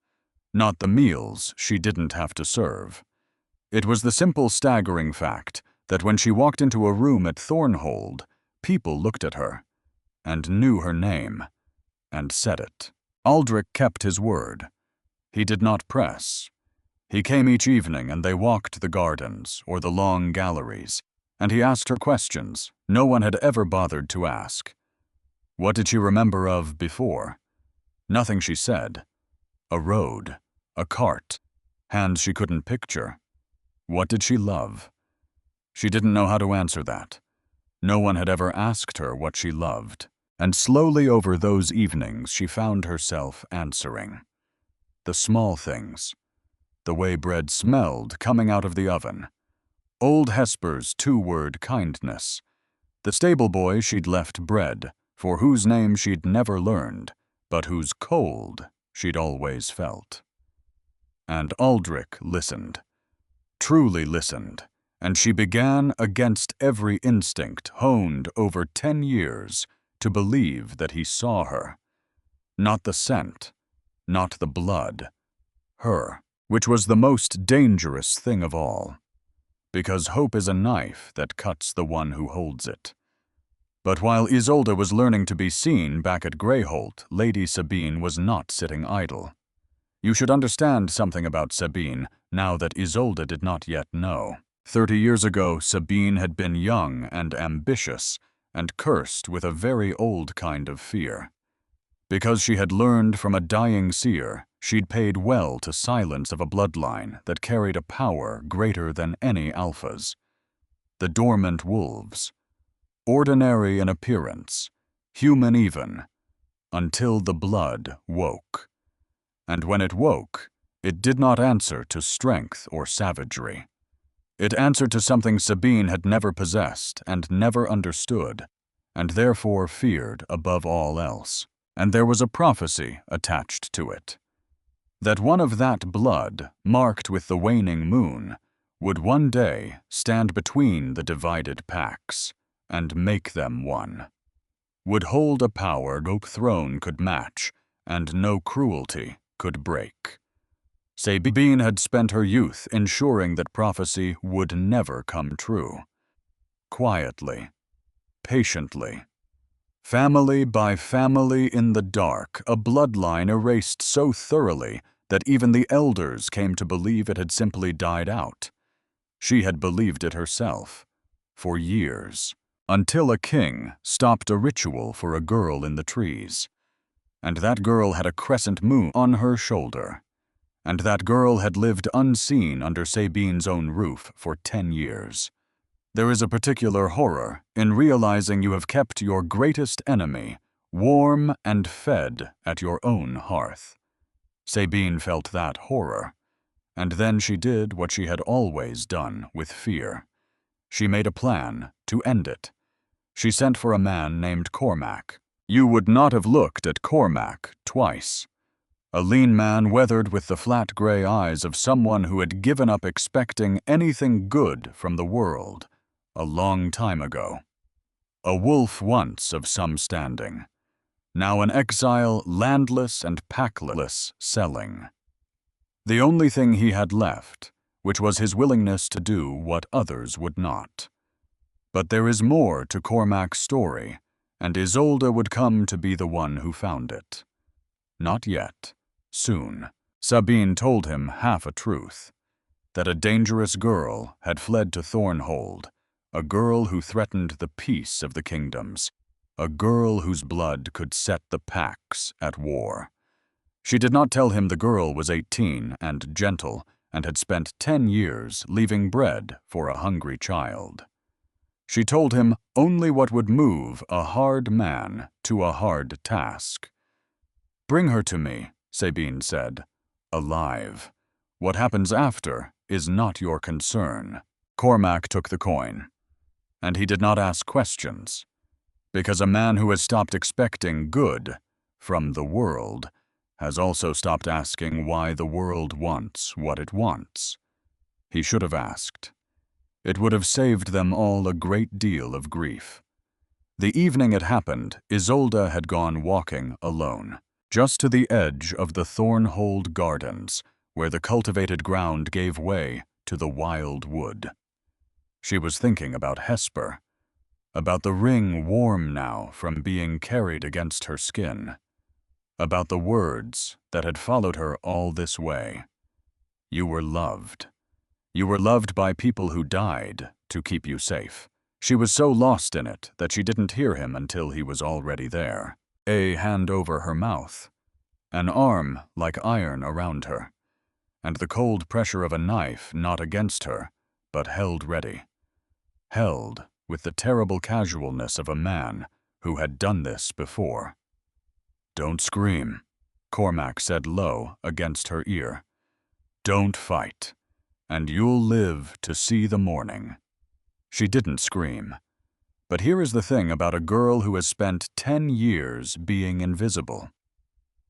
Speaker 1: Not the meals she didn't have to serve. It was the simple staggering fact that when she walked into a room at Thornhold, people looked at her, and knew her name, and said it. Aldrich kept his word. He did not press. He came each evening and they walked the gardens or the long galleries, and he asked her questions no one had ever bothered to ask. What did she remember of before? Nothing, she said. A road, a cart, hands she couldn't picture. What did she love? She didn't know how to answer that. No one had ever asked her what she loved, and slowly over those evenings she found herself answering. The small things. The way bread smelled coming out of the oven. Old Hesper's two-word kindness. The stable boy she'd left bred, for whose name she'd never learned, but whose cold she'd always felt. And Aldrich listened, truly listened, and she began, against every instinct honed over 10 years, to believe that he saw her. Not the scent, not the blood, her, which was the most dangerous thing of all, because hope is a knife that cuts the one who holds it. But while Isolde was learning to be seen back at Greyholt, Lady Sabine was not sitting idle. You should understand something about Sabine now that Isolde did not yet know. 30 years ago, Sabine had been young and ambitious and cursed with a very old kind of fear. Because she had learned from a dying seer, she'd paid well to silence of a bloodline that carried a power greater than any alphas. The dormant wolves. Ordinary in appearance, human even, until the blood woke. And when it woke, it did not answer to strength or savagery. It answered to something Sabine had never possessed and never understood, and therefore feared above all else. And there was a prophecy attached to it. That one of that blood, marked with the waning moon, would one day stand between the divided packs and make them one. Would hold a power no throne could match and no cruelty could break. Sabine had spent her youth ensuring that prophecy would never come true. Quietly, patiently, family by family in the dark, a bloodline erased so thoroughly that even the elders came to believe it had simply died out. She had believed it herself, for years, until a king stopped a ritual for a girl in the trees. And that girl had a crescent moon on her shoulder. And that girl had lived unseen under Sabine's own roof for 10 years. There is a particular horror in realizing you have kept your greatest enemy warm and fed at your own hearth. Sabine felt that horror, and then she did what she had always done with fear. She made a plan to end it. She sent for a man named Cormac. You would not have looked at Cormac twice. A lean man weathered with the flat gray eyes of someone who had given up expecting anything good from the world a long time ago. A wolf once of some standing, now an exile landless and packless selling. The only thing he had left, which was his willingness to do what others would not. But there is more to Cormac's story, and Isolde would come to be the one who found it. Not yet. Soon. Sabine told him half a truth, that a dangerous girl had fled to Thornhold, a girl who threatened the peace of the kingdoms, a girl whose blood could set the packs at war. She did not tell him the girl was 18 and gentle and had spent 10 years leaving bread for a hungry child. She told him only what would move a hard man to a hard task. "Bring her to me," Sabine said, "alive. What happens after is not your concern." Cormac took the coin, and he did not ask questions, because a man who has stopped expecting good from the world has also stopped asking why the world wants what it wants. He should have asked. It would have saved them all a great deal of grief. The evening it happened, Isolde had gone walking alone, just to the edge of the Thornhold Gardens, where the cultivated ground gave way to the wild wood. She was thinking about Hesper, about the ring warm now from being carried against her skin, about the words that had followed her all this way. You were loved. You were loved by people who died to keep you safe. She was so lost in it that she didn't hear him until he was already there. A hand over her mouth, an arm like iron around her, and the cold pressure of a knife not against her, but held ready. Held with the terrible casualness of a man who had done this before. "Don't scream," Cormac said low against her ear. "Don't fight, and you'll live to see the morning." She didn't scream. But here is the thing about a girl who has spent 10 years being invisible.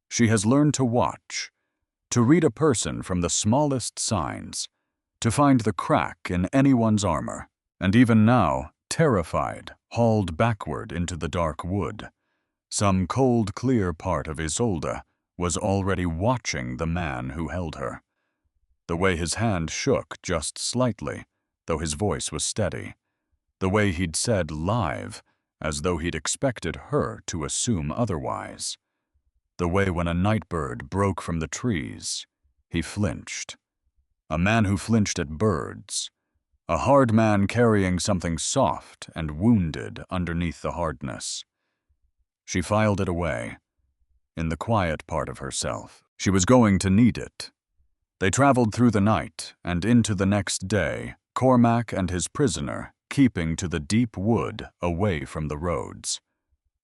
Speaker 1: She has learned to watch, to read a person from the smallest signs, to find the crack in anyone's armor, and even now, terrified, hauled backward into the dark wood, some cold, clear part of Isolde was already watching the man who held her. The way his hand shook just slightly, though his voice was steady. The way he'd said live, as though he'd expected her to assume otherwise. The way when a nightbird broke from the trees, he flinched. A man who flinched at birds. A hard man carrying something soft and wounded underneath the hardness. She filed it away. In the quiet part of herself, she was going to need it. They traveled through the night and into the next day, Cormac and his prisoner keeping to the deep wood away from the roads.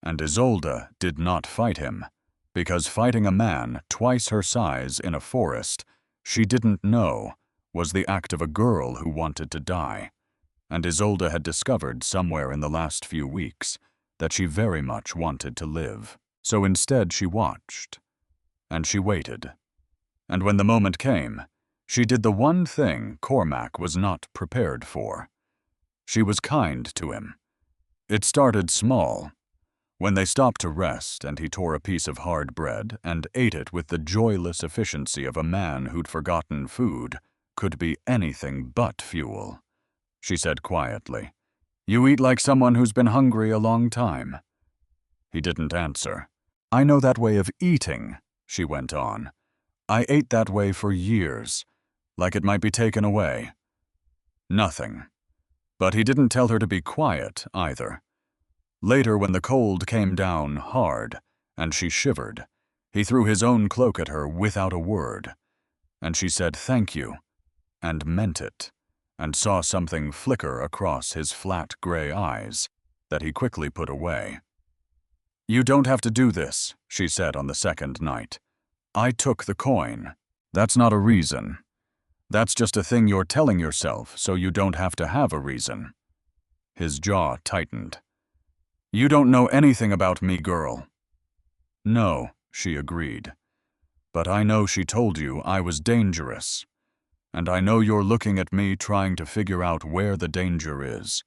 Speaker 1: And Isolde did not fight him, because fighting a man twice her size in a forest she didn't know was the act of a girl who wanted to die. And Isolde had discovered somewhere in the last few weeks that she very much wanted to live. So instead she watched, and she waited. And when the moment came, she did the one thing Cormac was not prepared for. She was kind to him. It started small. When they stopped to rest and he tore a piece of hard bread and ate it with the joyless efficiency of a man who'd forgotten food could be anything but fuel. She said quietly, "You eat like someone who's been hungry a long time." He didn't answer. "I know that way of eating," she went on. "I ate that way for years, like it might be taken away." Nothing. But he didn't tell her to be quiet, either. Later, when the cold came down hard, and she shivered, he threw his own cloak at her without a word. And she said thank you, and meant it, and saw something flicker across his flat gray eyes that he quickly put away. "You don't have to do this," she said on the second night. "I took the coin. That's not a reason. That's just a thing you're telling yourself so you don't have to have a reason." His jaw tightened. "You don't know anything about me, girl." "No," she agreed. "But I know she told you I was dangerous. And I know you're looking at me trying to figure out where the danger is.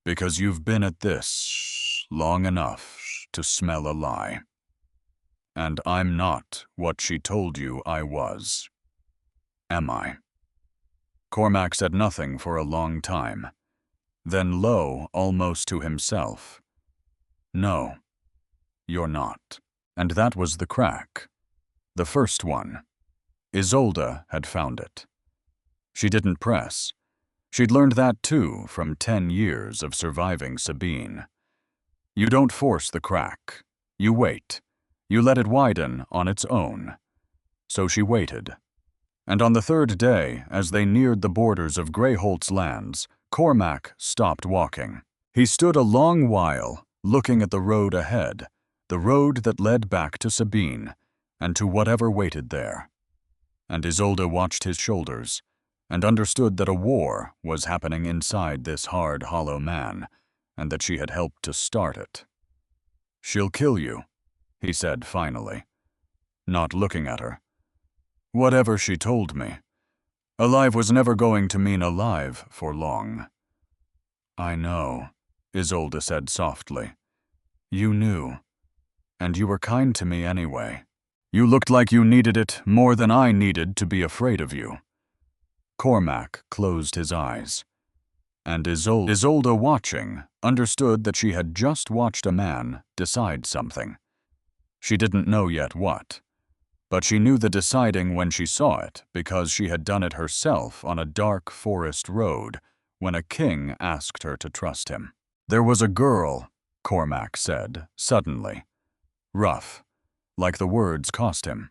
Speaker 1: Because you've been at this long enough to smell a lie. And I'm not what she told you I was. Am I?" Cormac said nothing for a long time. Then low, almost to himself, "No, you're not." And that was the crack. The first one. Isolde had found it. She didn't press. She'd learned that too from 10 years of surviving Sabine. You don't force the crack. You wait. You let it widen on its own. So she waited. And on the third day, as they neared the borders of Greyholt's lands, Cormac stopped walking. He stood a long while, looking at the road ahead, the road that led back to Sabine, and to whatever waited there. And Isolde watched his shoulders, and understood that a war was happening inside this hard, hollow man, and that she had helped to start it. "She'll kill you," he said finally, not looking at her. "Whatever she told me. Alive was never going to mean alive for long." "I know," Isolde said softly. "You knew. And you were kind to me anyway. You looked like you needed it more than I needed to be afraid of you." Cormac closed his eyes. And Isolde, watching, understood that she had just watched a man decide something. She didn't know yet what. But she knew the deciding when she saw it because she had done it herself on a dark forest road when a king asked her to trust him. "There was a girl," Cormac said, suddenly. Rough, like the words cost him.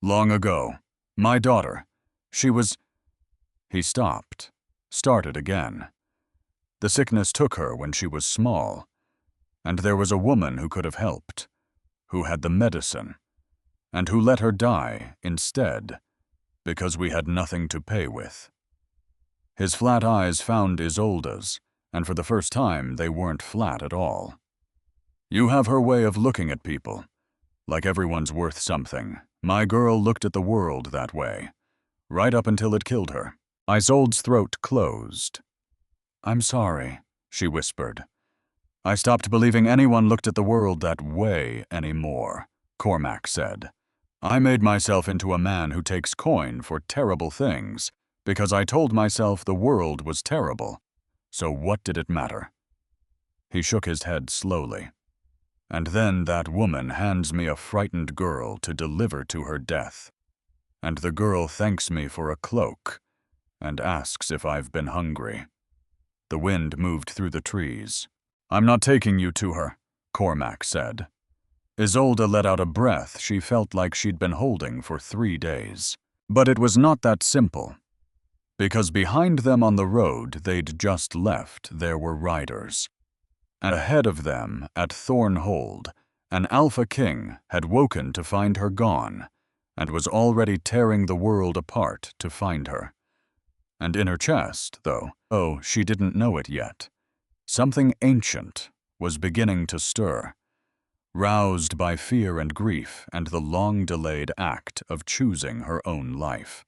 Speaker 1: "Long ago. My daughter. She was—" He stopped, started again. The sickness took her when she was small, and there was a woman who could have helped, who had the medicine, and who let her die instead, because we had nothing to pay with. His flat eyes found Isolde's, and for the first time they weren't flat at all. "You have her way of looking at people. Like everyone's worth something, my girl looked at the world that way, right up until it killed her. Isolde's throat closed. "I'm sorry," she whispered. "I stopped believing anyone looked at the world that way anymore," Cormac said. "I made myself into a man who takes coin for terrible things because I told myself the world was terrible. So what did it matter?" He shook his head slowly. "And then that woman hands me a frightened girl to deliver to her death. And the girl thanks me for a cloak and asks if I've been hungry." The wind moved through the trees. "I'm not taking you to her," Cormac said. Isolde let out a breath she felt like she'd been holding for 3 days. But it was not that simple. Because behind them on the road they'd just left there were riders. And ahead of them, at Thornhold, an alpha king had woken to find her gone, and was already tearing the world apart to find her. And in her chest, though she didn't know it yet, something ancient was beginning to stir, roused by fear and grief and the long-delayed act of choosing her own life.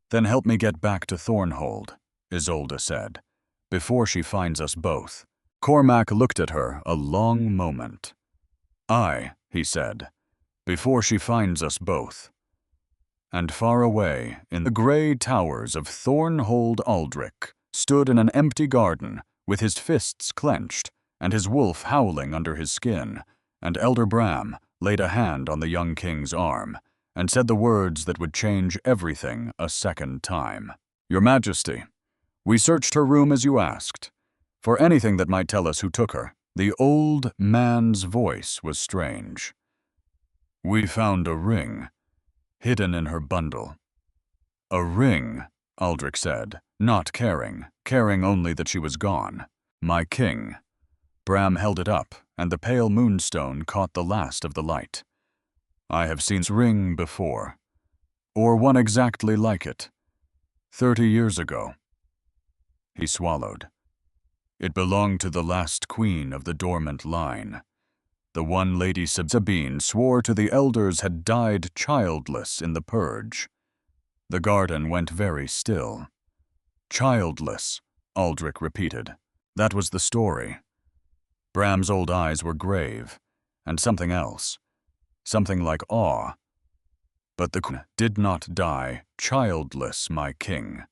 Speaker 1: "Then help me get back to Thornhold," Isolde said, "before she finds us both." Cormac looked at her a long moment. "Aye," he said, "before she finds us both." And far away, in the grey towers of Thornhold Aldrich, stood in an empty garden, with his fists clenched, and his wolf howling under his skin, and Elder Bram laid a hand on the young king's arm, and said the words that would change everything a second time. "Your Majesty, we searched her room as you asked, for anything that might tell us who took her." The old man's voice was strange. "We found a ring, hidden in her bundle." "A ring," Aldrich said, not caring only that she was gone. "My king." Bram held it up, and the pale moonstone caught the last of the light. "I have seen this ring before, or one exactly like it, 30 years ago." He swallowed. "It belonged to the last queen of the dormant line. The one Lady Sabine swore to the elders had died childless in the purge." The garden went very still. "Childless," Aldrich repeated. That was the story. Bram's old eyes were grave, and something else, something like awe. "But the queen did not die childless, my king.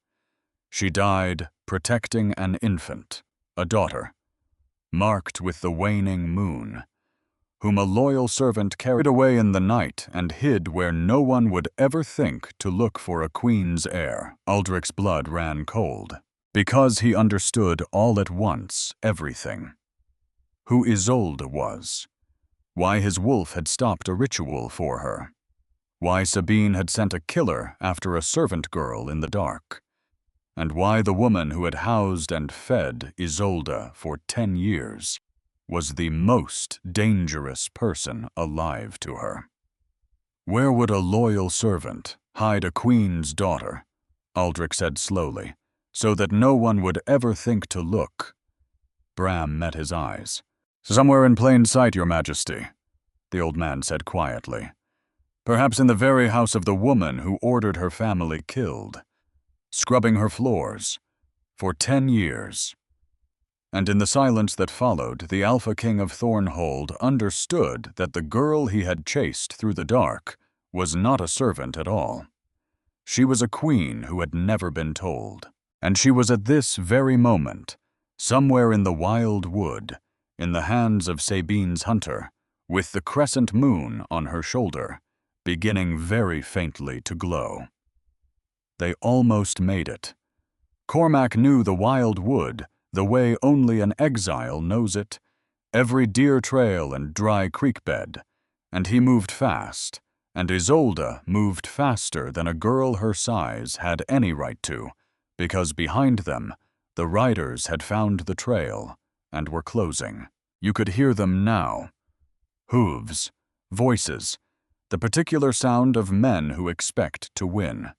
Speaker 1: She died protecting an infant, a daughter, marked with the waning moon, whom a loyal servant carried away in the night and hid where no one would ever think to look for a queen's heir." Aldrich's blood ran cold, because he understood all at once everything. Who Isolde was, why his wolf had stopped a ritual for her, why Sabine had sent a killer after a servant girl in the dark, and why the woman who had housed and fed Isolde for 10 years was the most dangerous person alive to her. "Where would a loyal servant hide a queen's daughter?" Aldrich said slowly, "so that no one would ever think to look." Bram met his eyes. "Somewhere in plain sight, Your Majesty," the old man said quietly. "Perhaps in the very house of the woman who ordered her family killed, scrubbing her floors, for 10 years. And in the silence that followed, the Alpha King of Thornhold understood that the girl he had chased through the dark was not a servant at all. She was a queen who had never been told. And she was at this very moment, somewhere in the wild wood, in the hands of Sabine's hunter, with the crescent moon on her shoulder, beginning very faintly to glow. They almost made it. Cormac knew the wild wood the way only an exile knows it, every deer trail and dry creek bed, and he moved fast, and Isolde moved faster than a girl her size had any right to, because behind them, the riders had found the trail and were closing. You could hear them now. Hooves, voices, the particular sound of men who expect to win.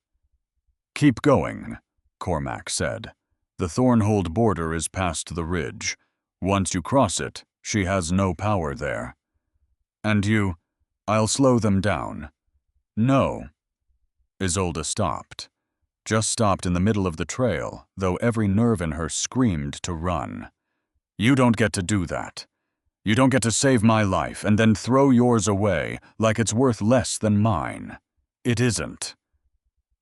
Speaker 1: "Keep going," Cormac said. "The Thornhold border is past the ridge. Once you cross it, she has no power there." "And you I'll slow them down. No. Isolde stopped. Just stopped in the middle of the trail, though every nerve in her screamed to run. You don't get to do that. You don't get to save my life and then throw yours away like it's worth less than mine. It isn't.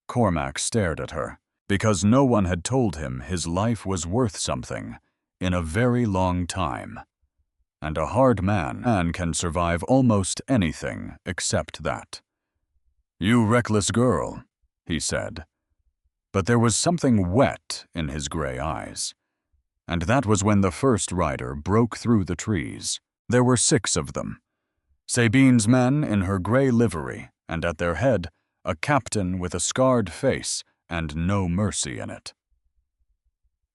Speaker 1: Cormac stared at her, because no one had told him his life was worth something in a very long time. And a hard man can survive almost anything except that. You reckless girl, he said. But there was something wet in his gray eyes. And that was when the first rider broke through the trees. There were 6 of them. Sabine's men in her gray livery, and at their head, a captain with a scarred face and no mercy in it.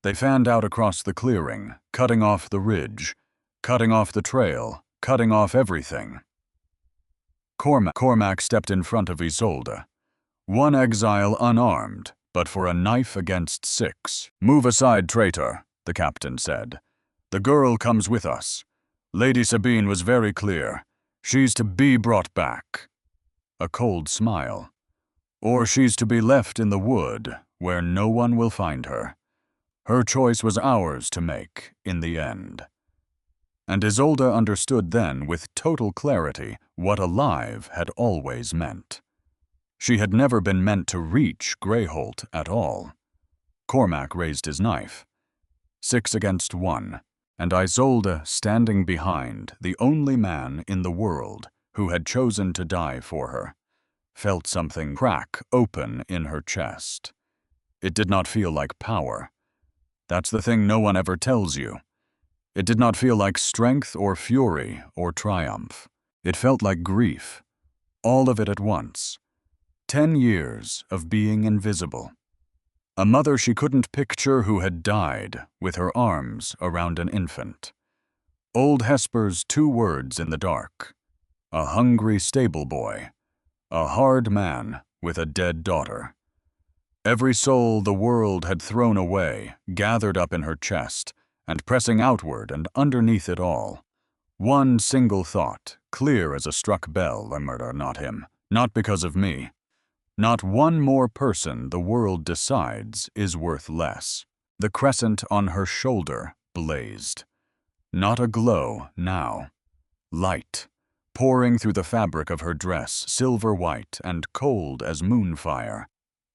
Speaker 1: They fanned out across the clearing, cutting off the ridge, cutting off the trail, cutting off everything. Cormac stepped in front of Isolde. One exile unarmed, but for a knife against 6. Move aside, traitor, the captain said. The girl comes with us. Lady Sabine was very clear. She's to be brought back. A cold smile. Or she's to be left in the wood, where no one will find her. Her choice was ours to make, in the end. And Isolde understood then with total clarity what alive had always meant. She had never been meant to reach Greyholt at all. Cormac raised his knife. 6 against 1, and Isolde standing behind the only man in the world who had chosen to die for her, felt something crack open in her chest. It did not feel like power. That's the thing no one ever tells you. It did not feel like strength or fury or triumph. It felt like grief. All of it at once. 10 years of being invisible. A mother she couldn't picture who had died with her arms around an infant. Old Hesper's 2 words in the dark. A hungry stable boy. A hard man with a dead daughter. Every soul the world had thrown away, gathered up in her chest, and pressing outward and underneath it all. One single thought, clear as a struck bell, I murder not him, not because of me. Not one more person the world decides is worth less. The crescent on her shoulder blazed. Not a glow now. Light, pouring through the fabric of her dress, silver white and cold as moonfire.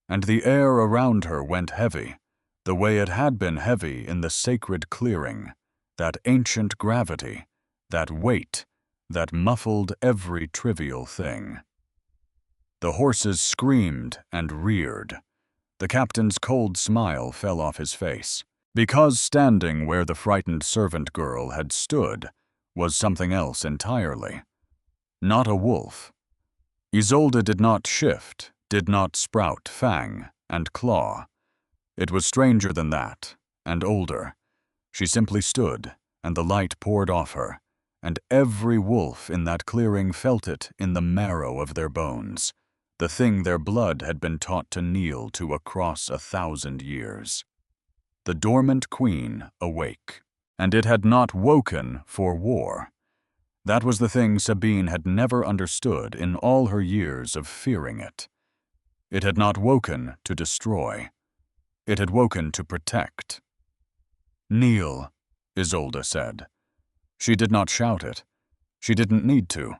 Speaker 1: And the air around her went heavy, the way it had been heavy in the sacred clearing, that ancient gravity, that weight, that muffled every trivial thing. The horses screamed and reared. The captain's cold smile fell off his face, because standing where the frightened servant girl had stood was something else entirely. Not a wolf. Isolde did not shift, did not sprout fang and claw. It was stranger than that, and older. She simply stood, and the light poured off her, and every wolf in that clearing felt it in the marrow of their bones, the thing their blood had been taught to kneel to across 1,000 years. The dormant queen awake, and it had not woken for war. That was the thing Sabine had never understood in all her years of fearing it. It had not woken to destroy. It had woken to protect. Kneel, Isolde said. She did not shout it. She didn't need to.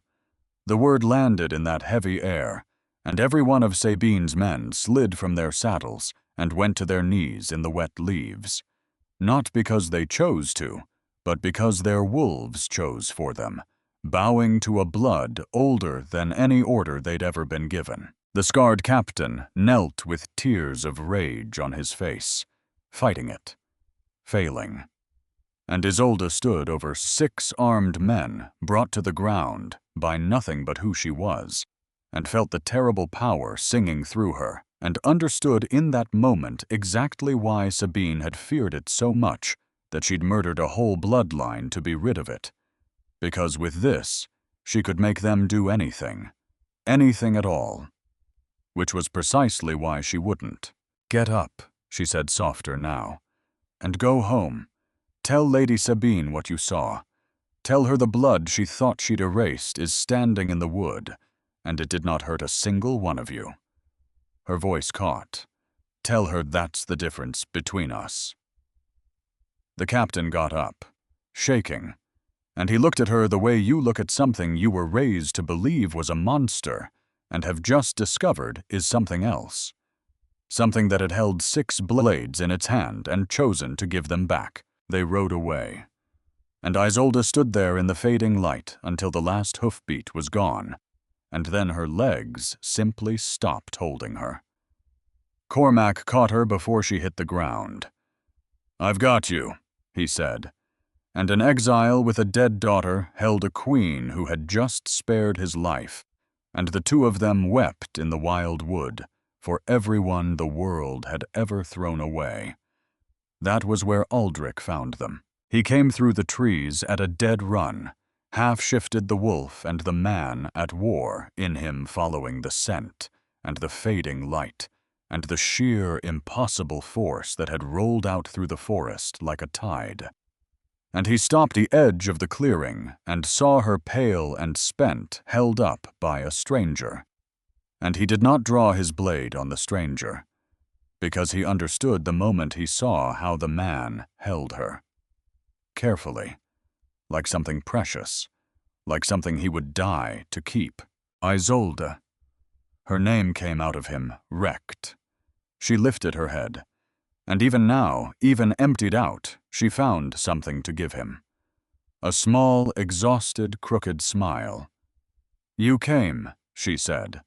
Speaker 1: The word landed in that heavy air, and every one of Sabine's men slid from their saddles and went to their knees in the wet leaves. Not because they chose to, but because their wolves chose for them, bowing to a blood older than any order they'd ever been given. The scarred captain knelt with tears of rage on his face, fighting it, failing. And Isolde stood over 6 armed men brought to the ground by nothing but who she was, and felt the terrible power singing through her, and understood in that moment exactly why Sabine had feared it so much that she'd murdered a whole bloodline to be rid of it. Because with this, she could make them do anything, anything at all. Which was precisely why she wouldn't. Get up, she said softer now, and go home. Tell Lady Sabine what you saw. Tell her the blood she thought she'd erased is standing in the wood, and it did not hurt a single one of you." Her voice caught. "Tell her that's the difference between us." The captain got up, shaking, and he looked at her the way you look at something you were raised to believe was a monster and have just discovered is something else. Something that had held 6 blades in its hand and chosen to give them back. They rode away. And Isolde stood there in the fading light until the last hoofbeat was gone, and then her legs simply stopped holding her. Cormac caught her before she hit the ground. "I've got you," he said, and an exile with a dead daughter held a queen who had just spared his life, and the two of them wept in the wild wood for everyone the world had ever thrown away. That was where Aldrich found them. He came through the trees at a dead run, half-shifted the wolf and the man at war in him following the scent and the fading light and the sheer impossible force that had rolled out through the forest like a tide. And he stopped the edge of the clearing and saw her pale and spent held up by a stranger. And he did not draw his blade on the stranger, because he understood the moment he saw how the man held her. Carefully, like something precious, like something he would die to keep. Isolde. Her name came out of him, wrecked. She lifted her head, and even now, even emptied out, she found something to give him. A small, exhausted, crooked smile. "You came," she said.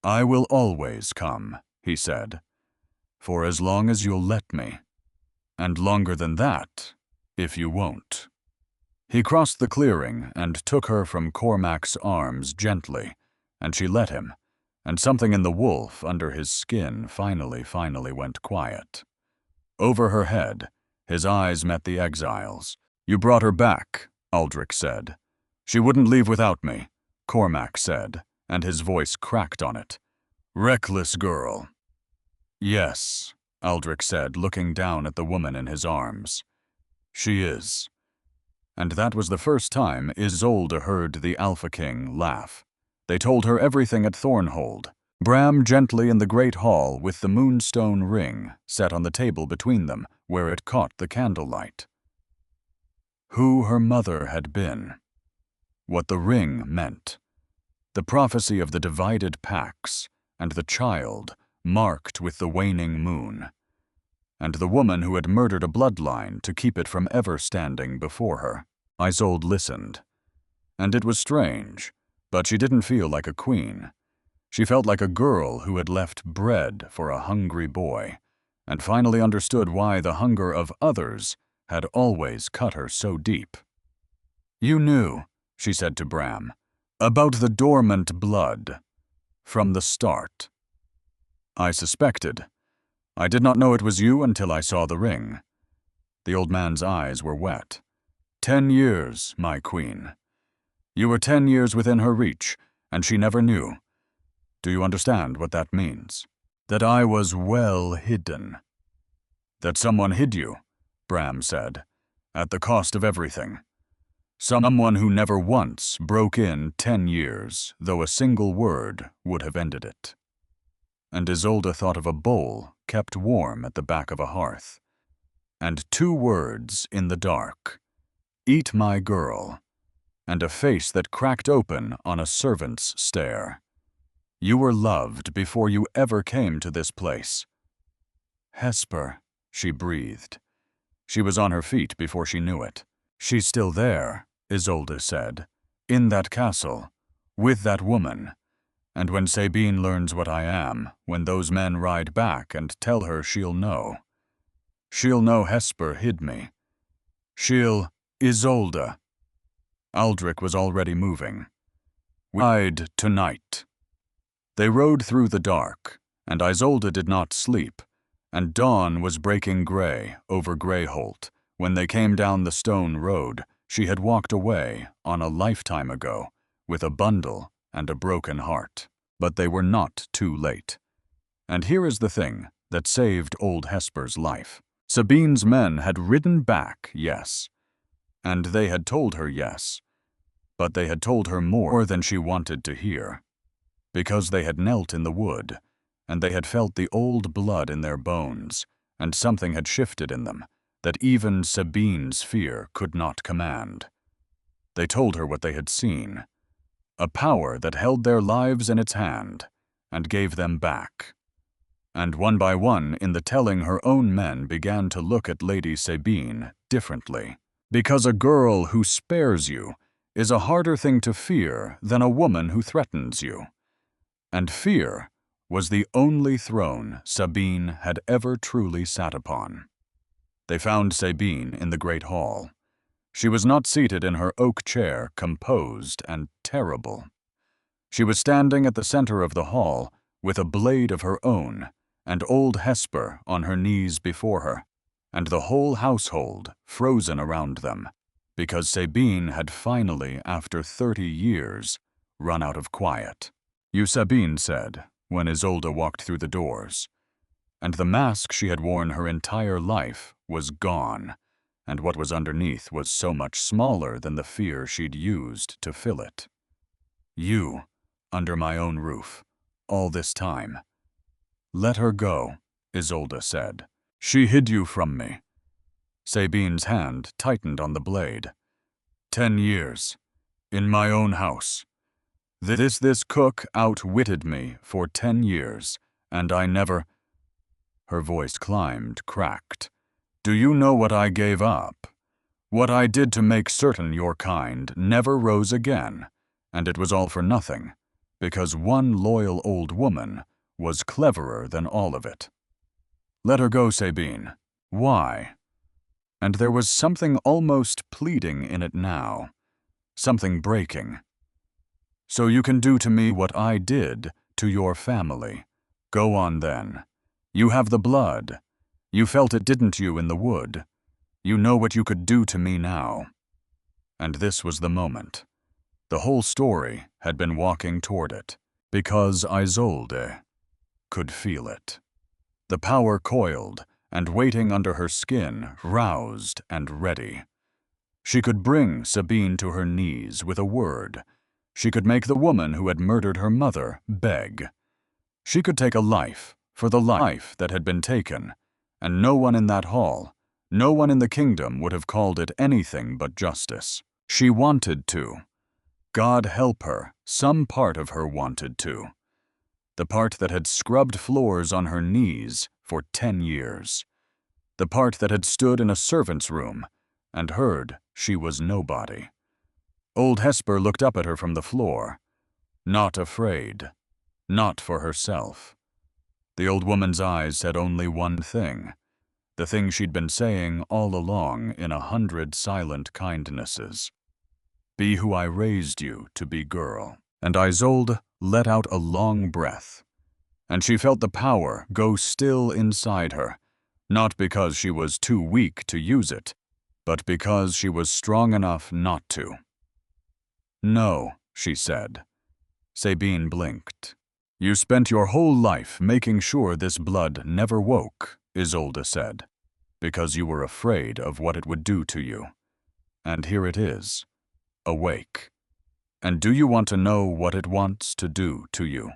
Speaker 1: "I will always come," he said, "for as long as you'll let me, and longer than that, if you won't." He crossed the clearing and took her from Cormac's arms gently, and she let him, and something in the wolf under his skin finally went quiet. Over her head, his eyes met the exile's. "You brought her back," Aldrich said. "She wouldn't leave without me," Cormac said, and his voice cracked on it. "Reckless girl." "Yes," Aldrich said, looking down at the woman in his arms. "She is." And that was the first time Isolde heard the Alpha King laugh. They told her everything at Thornhold. Bram gently in the great hall with the moonstone ring set on the table between them where it caught the candlelight. Who her mother had been. What the ring meant. The prophecy of the divided packs and the child marked with the waning moon. And the woman who had murdered a bloodline to keep it from ever standing before her. Isolde listened. And it was strange, but she didn't feel like a queen. She felt like a girl who had left bread for a hungry boy, and finally understood why the hunger of others had always cut her so deep. "You knew," she said to Bram, "about the dormant blood. From the start." "I suspected. I did not know it was you until I saw the ring." The old man's eyes were wet. 10 years, my queen. You were 10 years within her reach, and she never knew. Do you understand what that means? That I was well hidden." "That someone hid you," Bram said, "at the cost of everything. Someone who never once broke in 10 years, though a single word would have ended it." And Isolde thought of a bowl kept warm at the back of a hearth. And 2 words in the dark. "Eat my girl," and a face that cracked open on a servant's stare. You were loved before you ever came to this place. "Hesper," she breathed. She was on her feet before she knew it. "She's still there," Isolde said, "in that castle, with that woman. And when Sabine learns what I am, when those men ride back and tell her she'll know. She'll know Hesper hid me. Isolde." Aldrich was already moving. "We ride tonight." They rode through the dark, and Isolde did not sleep, and dawn was breaking gray over Greyholt when they came down the stone road she had walked away on a lifetime ago with a bundle and a broken heart. But they were not too late. And here is the thing that saved old Hesper's life. Sabine's men had ridden back, yes, And they had told her yes, but they had told her more than she wanted to hear, because they had knelt in the wood, and they had felt the old blood in their bones, and something had shifted in them that even Sabine's fear could not command. They told her what they had seen, a power that held their lives in its hand and gave them back. And one by one, in the telling, her own men began to look at Lady Sabine differently, because a girl who spares you is a harder thing to fear than a woman who threatens you. And fear was the only throne Sabine had ever truly sat upon. They found Sabine in the great hall. She was not seated in her oak chair, composed and terrible. She was standing at the center of the hall with a blade of her own, and old Hesper on her knees before her, and the whole household frozen around them, because Sabine had finally, after 30 years, run out of quiet. "You," Sabine said, when Isolde walked through the doors. And the mask she had worn her entire life was gone, and what was underneath was so much smaller than the fear she'd used to fill it. "You, under my own roof, all this time." "Let her go," Isolde said. "She hid you from me." Sabine's hand tightened on the blade. 10 years, in my own house. This cook outwitted me for 10 years, and I never—" Her voice climbed, cracked. "Do you know what I gave up? What I did to make certain your kind never rose again, and it was all for nothing, because one loyal old woman was cleverer than all of it." "Let her go, Sabine." "Why?" And there was something almost pleading in it now, something breaking. "So you can do to me what I did to your family. Go on then. You have the blood. You felt it, didn't you, in the wood? You know what you could do to me now." And this was the moment. The whole story had been walking toward it, because Isolde could feel it. The power coiled, and waiting under her skin, roused and ready. She could bring Sabine to her knees with a word. She could make the woman who had murdered her mother beg. She could take a life for the life that had been taken, and no one in that hall, no one in the kingdom would have called it anything but justice. She wanted to. God help her, some part of her wanted to. The part that had scrubbed floors on her knees for 10 years. The part that had stood in a servant's room and heard she was nobody. Old Hesper looked up at her from the floor, not afraid, not for herself. The old woman's eyes said only one thing, the thing she'd been saying all along in 100 silent kindnesses. "Be who I raised you to be, girl." And Isolde let out a long breath, and she felt the power go still inside her, not because she was too weak to use it, but because she was strong enough not to. "No," she said. Sabine blinked. "You spent your whole life making sure this blood never woke," Isolde said, "because you were afraid of what it would do to you. And here it is, awake. And do you want to know what it wants to do to you?"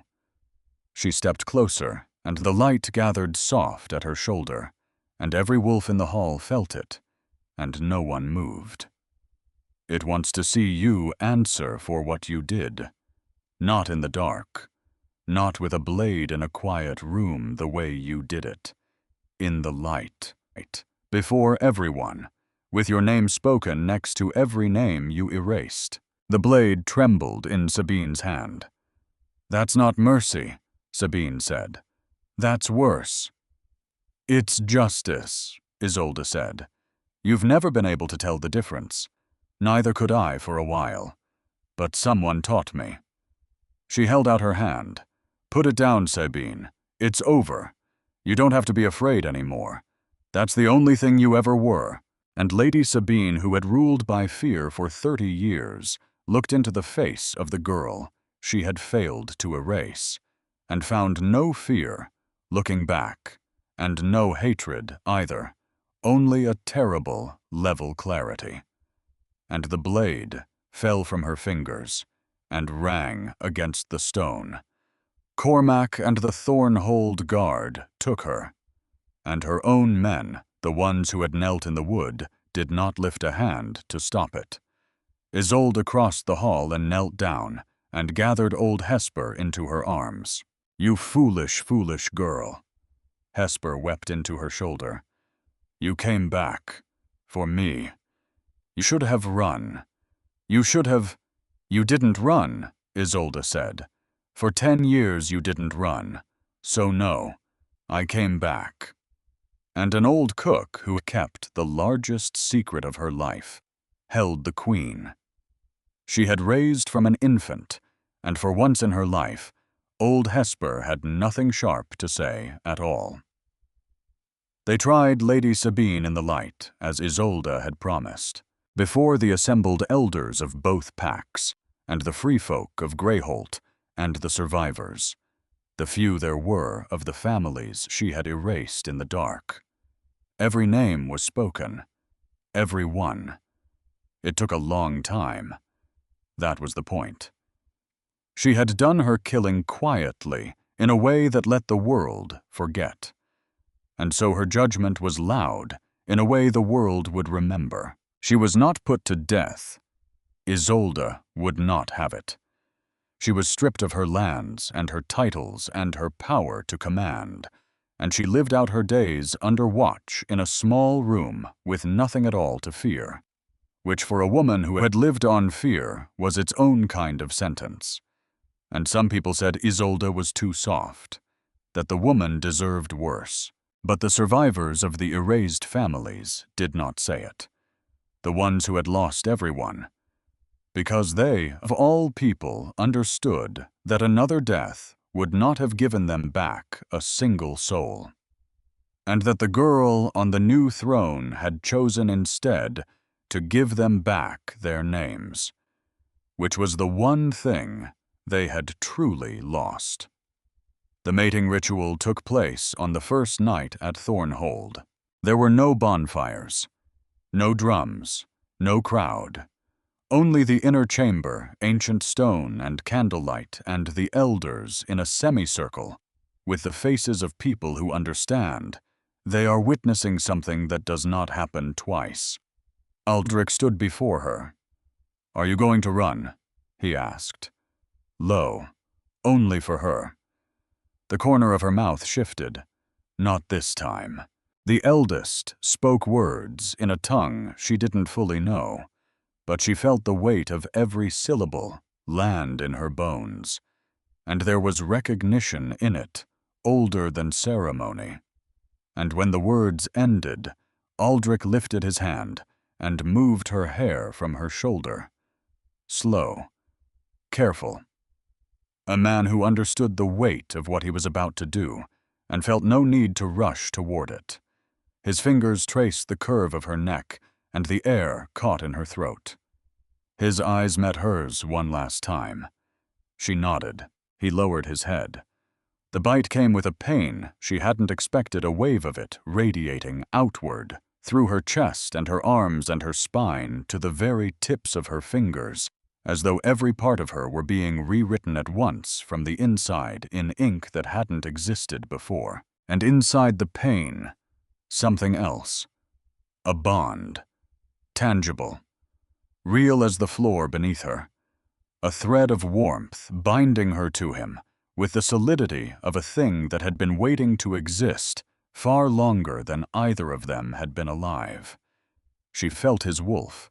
Speaker 1: She stepped closer, and the light gathered soft at her shoulder, and every wolf in the hall felt it, and no one moved. "It wants to see you answer for what you did. Not in the dark. Not with a blade in a quiet room the way you did it. In the light. Before everyone, with your name spoken next to every name you erased." The blade trembled in Sabine's hand. "That's not mercy," Sabine said. "That's worse." "It's justice," Isolde said. "You've never been able to tell the difference. Neither could I for a while. But someone taught me." She held out her hand. "Put it down, Sabine. It's over. You don't have to be afraid anymore. That's the only thing you ever were." And Lady Sabine, who had ruled by fear for 30 years, looked into the face of the girl she had failed to erase, and found no fear, looking back, and no hatred either, only a terrible, level clarity. and the blade fell from her fingers and rang against the stone. Cormac and the Thornhold guard took her, and her own men, the ones who had knelt in the wood, did not lift a hand to stop it. Isolde crossed the hall and knelt down, and gathered old Hesper into her arms. "You foolish, foolish girl." Hesper wept into her shoulder. "You came back. For me. You should have run. You should have—" "You didn't run," Isolde said. "For 10 years you didn't run. So no, I came back." And an old cook who kept the largest secret of her life held the queen. She had raised from an infant, and for once in her life, old Hesper had nothing sharp to say at all. They tried Lady Sabine in the light, as Isolde had promised, before the assembled elders of both packs, and the free folk of Greyholt, and the survivors, the few there were of the families she had erased in the dark. Every name was spoken, every one. It took a long time. That was the point. She had done her killing quietly, in a way that let the world forget. And so her judgment was loud, in a way the world would remember. She was not put to death. Isolde would not have it. She was stripped of her lands and her titles and her power to command, and she lived out her days under watch in a small room with nothing at all to fear, which for a woman who had lived on fear was its own kind of sentence. And some people said Isolde was too soft, that the woman deserved worse. But the survivors of the erased families did not say it, the ones who had lost everyone, because they, of all people, understood that another death would not have given them back a single soul, and that the girl on the new throne had chosen instead to give them back their names, which was the one thing they had truly lost. The mating ritual took place on the first night at Thornhold. There were no bonfires, no drums, no crowd. Only the inner chamber, ancient stone and candlelight, and the elders in a semicircle, with the faces of people who understand. They are witnessing something that does not happen twice. Aldrich stood before her. "Are you going to run?" he asked. Low, only for her. The corner of her mouth shifted. Not this time. The eldest spoke words in a tongue she didn't fully know, but she felt the weight of every syllable land in her bones, and there was recognition in it, older than ceremony. And when the words ended, Aldrich lifted his hand and moved her hair from her shoulder. Slow, careful. A man who understood the weight of what he was about to do and felt no need to rush toward it. His fingers traced the curve of her neck, and the air caught in her throat. His eyes met hers one last time. She nodded. He lowered his head. The bite came with a pain she hadn't expected, a wave of it radiating outward, through her chest and her arms and her spine to the very tips of her fingers, as though every part of her were being rewritten at once from the inside in ink that hadn't existed before. And inside the pain, something else. A bond. Tangible. Real as the floor beneath her. A thread of warmth binding her to him, with the solidity of a thing that had been waiting to exist far longer than either of them had been alive. She felt his wolf.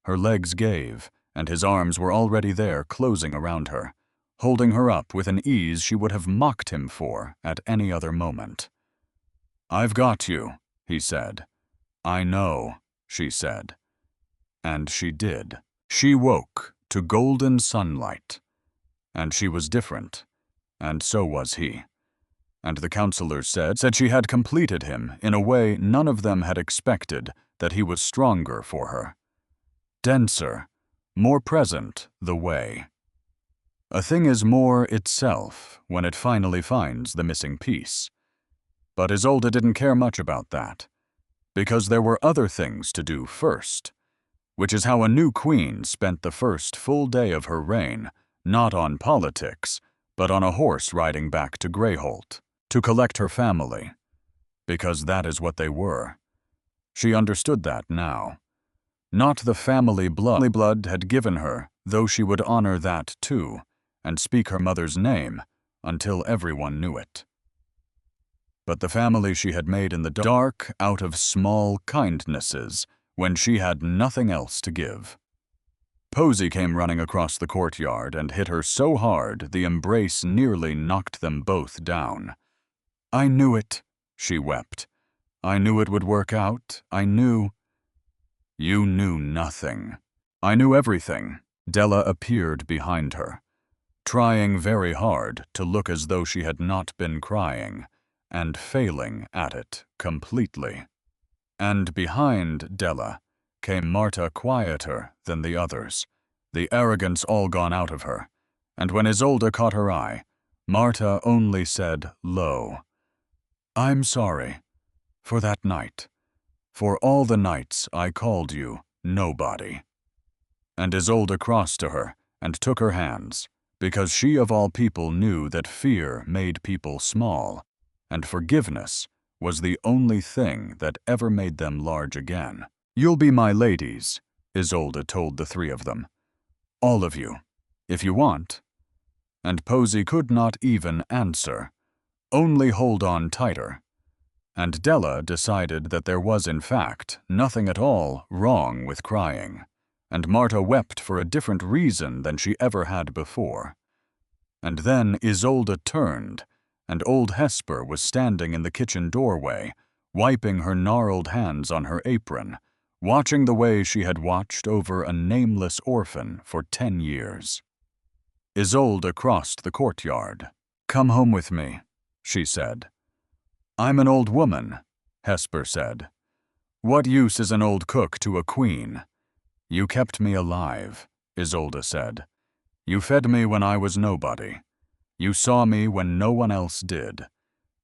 Speaker 1: Her legs gave, and his arms were already there closing around her, holding her up with an ease she would have mocked him for at any other moment. "I've got you," he said. "I know," she said. And she did. She woke to golden sunlight. And she was different, and so was he. And the counselors said she had completed him in a way none of them had expected, that he was stronger for her. Denser, more present the way. A thing is more itself when it finally finds the missing piece. But Isolde didn't care much about that, because there were other things to do first. which is how a new queen spent the first full day of her reign, not on politics, but on a horse riding back to Greyholt, to collect her family, because that is what they were. She understood that now. Not the family blood had given her, though she would honor that too, and speak her mother's name until everyone knew it. But the family she had made in the dark out of small kindnesses when she had nothing else to give. Posy came running across the courtyard and hit her so hard the embrace nearly knocked them both down. "I knew it," she wept. "I knew it would work out. I knew." "You knew nothing. I knew everything." Della appeared behind her, trying very hard to look as though she had not been crying, and failing at it completely. And behind Della came Marta, quieter than the others, the arrogance all gone out of her, and when Isolde caught her eye, Marta only said low, "I'm sorry. For that night. For all the nights I called you nobody." And Isolde crossed to her and took her hands, because she of all people knew that fear made people small, and forgiveness was the only thing that ever made them large again. "You'll be my ladies," Isolde told the three of them. "All of you, if you want." And Posy could not even answer, only hold on tighter. And Della decided that there was in fact nothing at all wrong with crying, and Marta wept for a different reason than she ever had before. And then Isolde turned, and old Hesper was standing in the kitchen doorway, wiping her gnarled hands on her apron, watching the way she had watched over a nameless orphan for 10 years. Isolde crossed the courtyard. "Come home with me," she said. "I'm an old woman," Hesper said. "What use is an old cook to a queen?" "You kept me alive," Isolde said. "You fed me when I was nobody. You saw me when no one else did.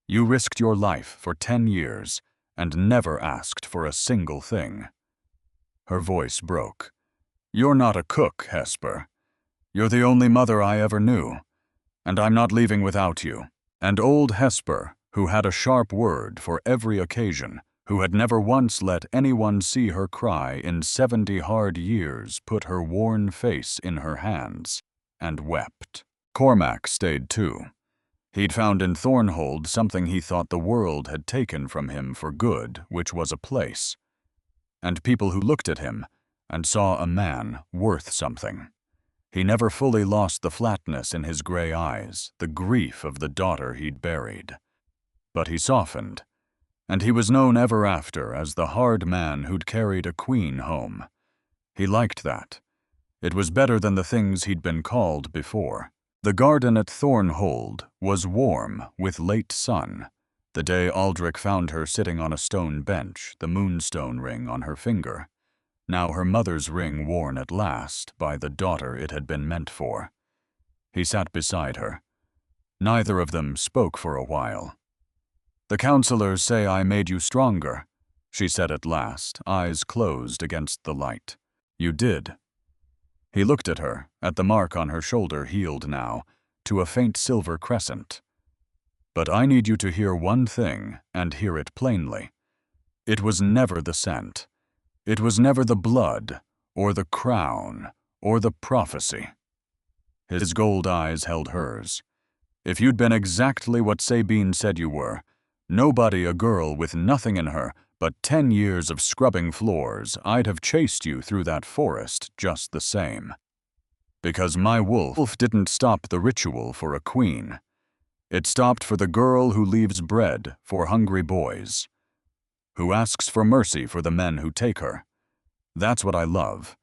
Speaker 1: You risked your life for 10 years and never asked for a single thing." Her voice broke. "You're not a cook, Hesper. You're the only mother I ever knew, and I'm not leaving without you." And old Hesper, who had a sharp word for every occasion, who had never once let anyone see her cry in 70 hard years, put her worn face in her hands and wept. Cormac stayed too. He'd found in Thornhold something he thought the world had taken from him for good, which was a place, and people who looked at him and saw a man worth something. He never fully lost the flatness in his gray eyes, the grief of the daughter he'd buried. But he softened, and he was known ever after as the hard man who'd carried a queen home. He liked that. It was better than the things he'd been called before. The garden at Thornhold was warm with late sun, the day Aldrich found her sitting on a stone bench, the moonstone ring on her finger. Now her mother's ring worn at last by the daughter it had been meant for. He sat beside her. Neither of them spoke for a while. "The counselors say I made you stronger," she said at last, eyes closed against the light. "You did." He looked at her, at the mark on her shoulder healed now, to a faint silver crescent. "But I need you to hear one thing, and hear it plainly. It was never the scent. It was never the blood, or the crown, or the prophecy." His gold eyes held hers. "If you'd been exactly what Sabine said you were, nobody, a girl with nothing in her but 10 years of scrubbing floors, I'd have chased you through that forest just the same. Because my wolf didn't stop the ritual for a queen. It stopped for the girl who leaves bread for hungry boys, who asks for mercy for the men who take her. That's what I love,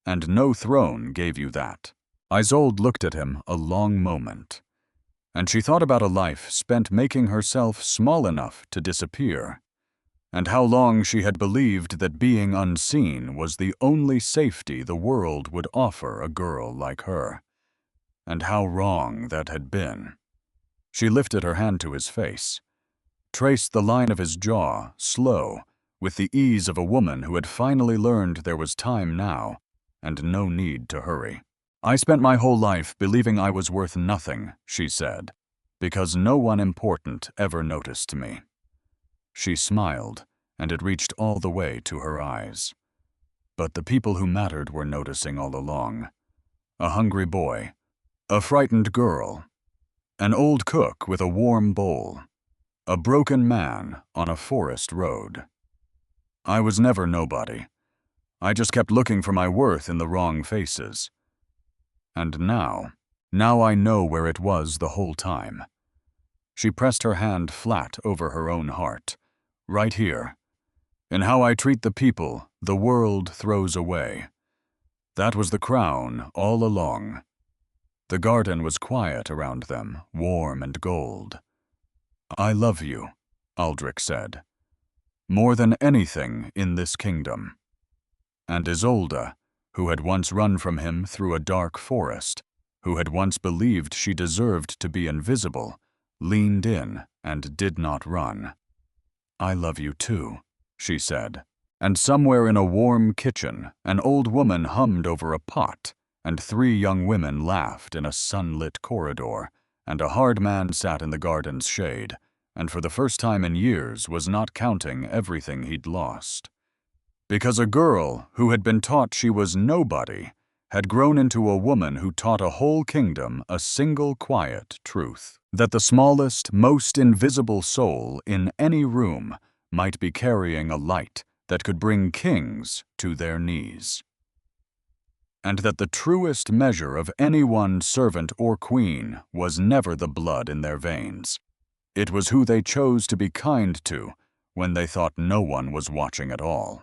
Speaker 1: and no throne gave you that." Isolde looked at him a long moment, and she thought about a life spent making herself small enough to disappear, and how long she had believed that being unseen was the only safety the world would offer a girl like her, and how wrong that had been. She lifted her hand to his face, traced the line of his jaw, slow, with the ease of a woman who had finally learned there was time now and no need to hurry. "I spent my whole life believing I was worth nothing," she said, "because no one important ever noticed me." She smiled, and it reached all the way to her eyes. But the people who mattered were noticing all along. A hungry boy, a frightened girl, an old cook with a warm bowl, a broken man on a forest road. I was never nobody. I just kept looking for my worth in the wrong faces. And now I know where it was the whole time. She pressed her hand flat over her own heart. Right here. In how I treat the people the world throws away. That was the crown all along. The garden was quiet around them, warm and gold. "I love you," Aldrich said, "more than anything in this kingdom." And Isolde, who had once run from him through a dark forest, who had once believed she deserved to be invisible, leaned in and did not run. "I love you too," she said. And somewhere in a warm kitchen, an old woman hummed over a pot, and 3 young women laughed in a sunlit corridor, and a hard man sat in the garden's shade, and for the first time in years was not counting everything he'd lost. Because a girl who had been taught she was nobody had grown into a woman who taught a whole kingdom a single quiet truth, that the smallest, most invisible soul in any room might be carrying a light that could bring kings to their knees. And that the truest measure of any one servant or queen was never the blood in their veins. It was who they chose to be kind to when they thought no one was watching at all.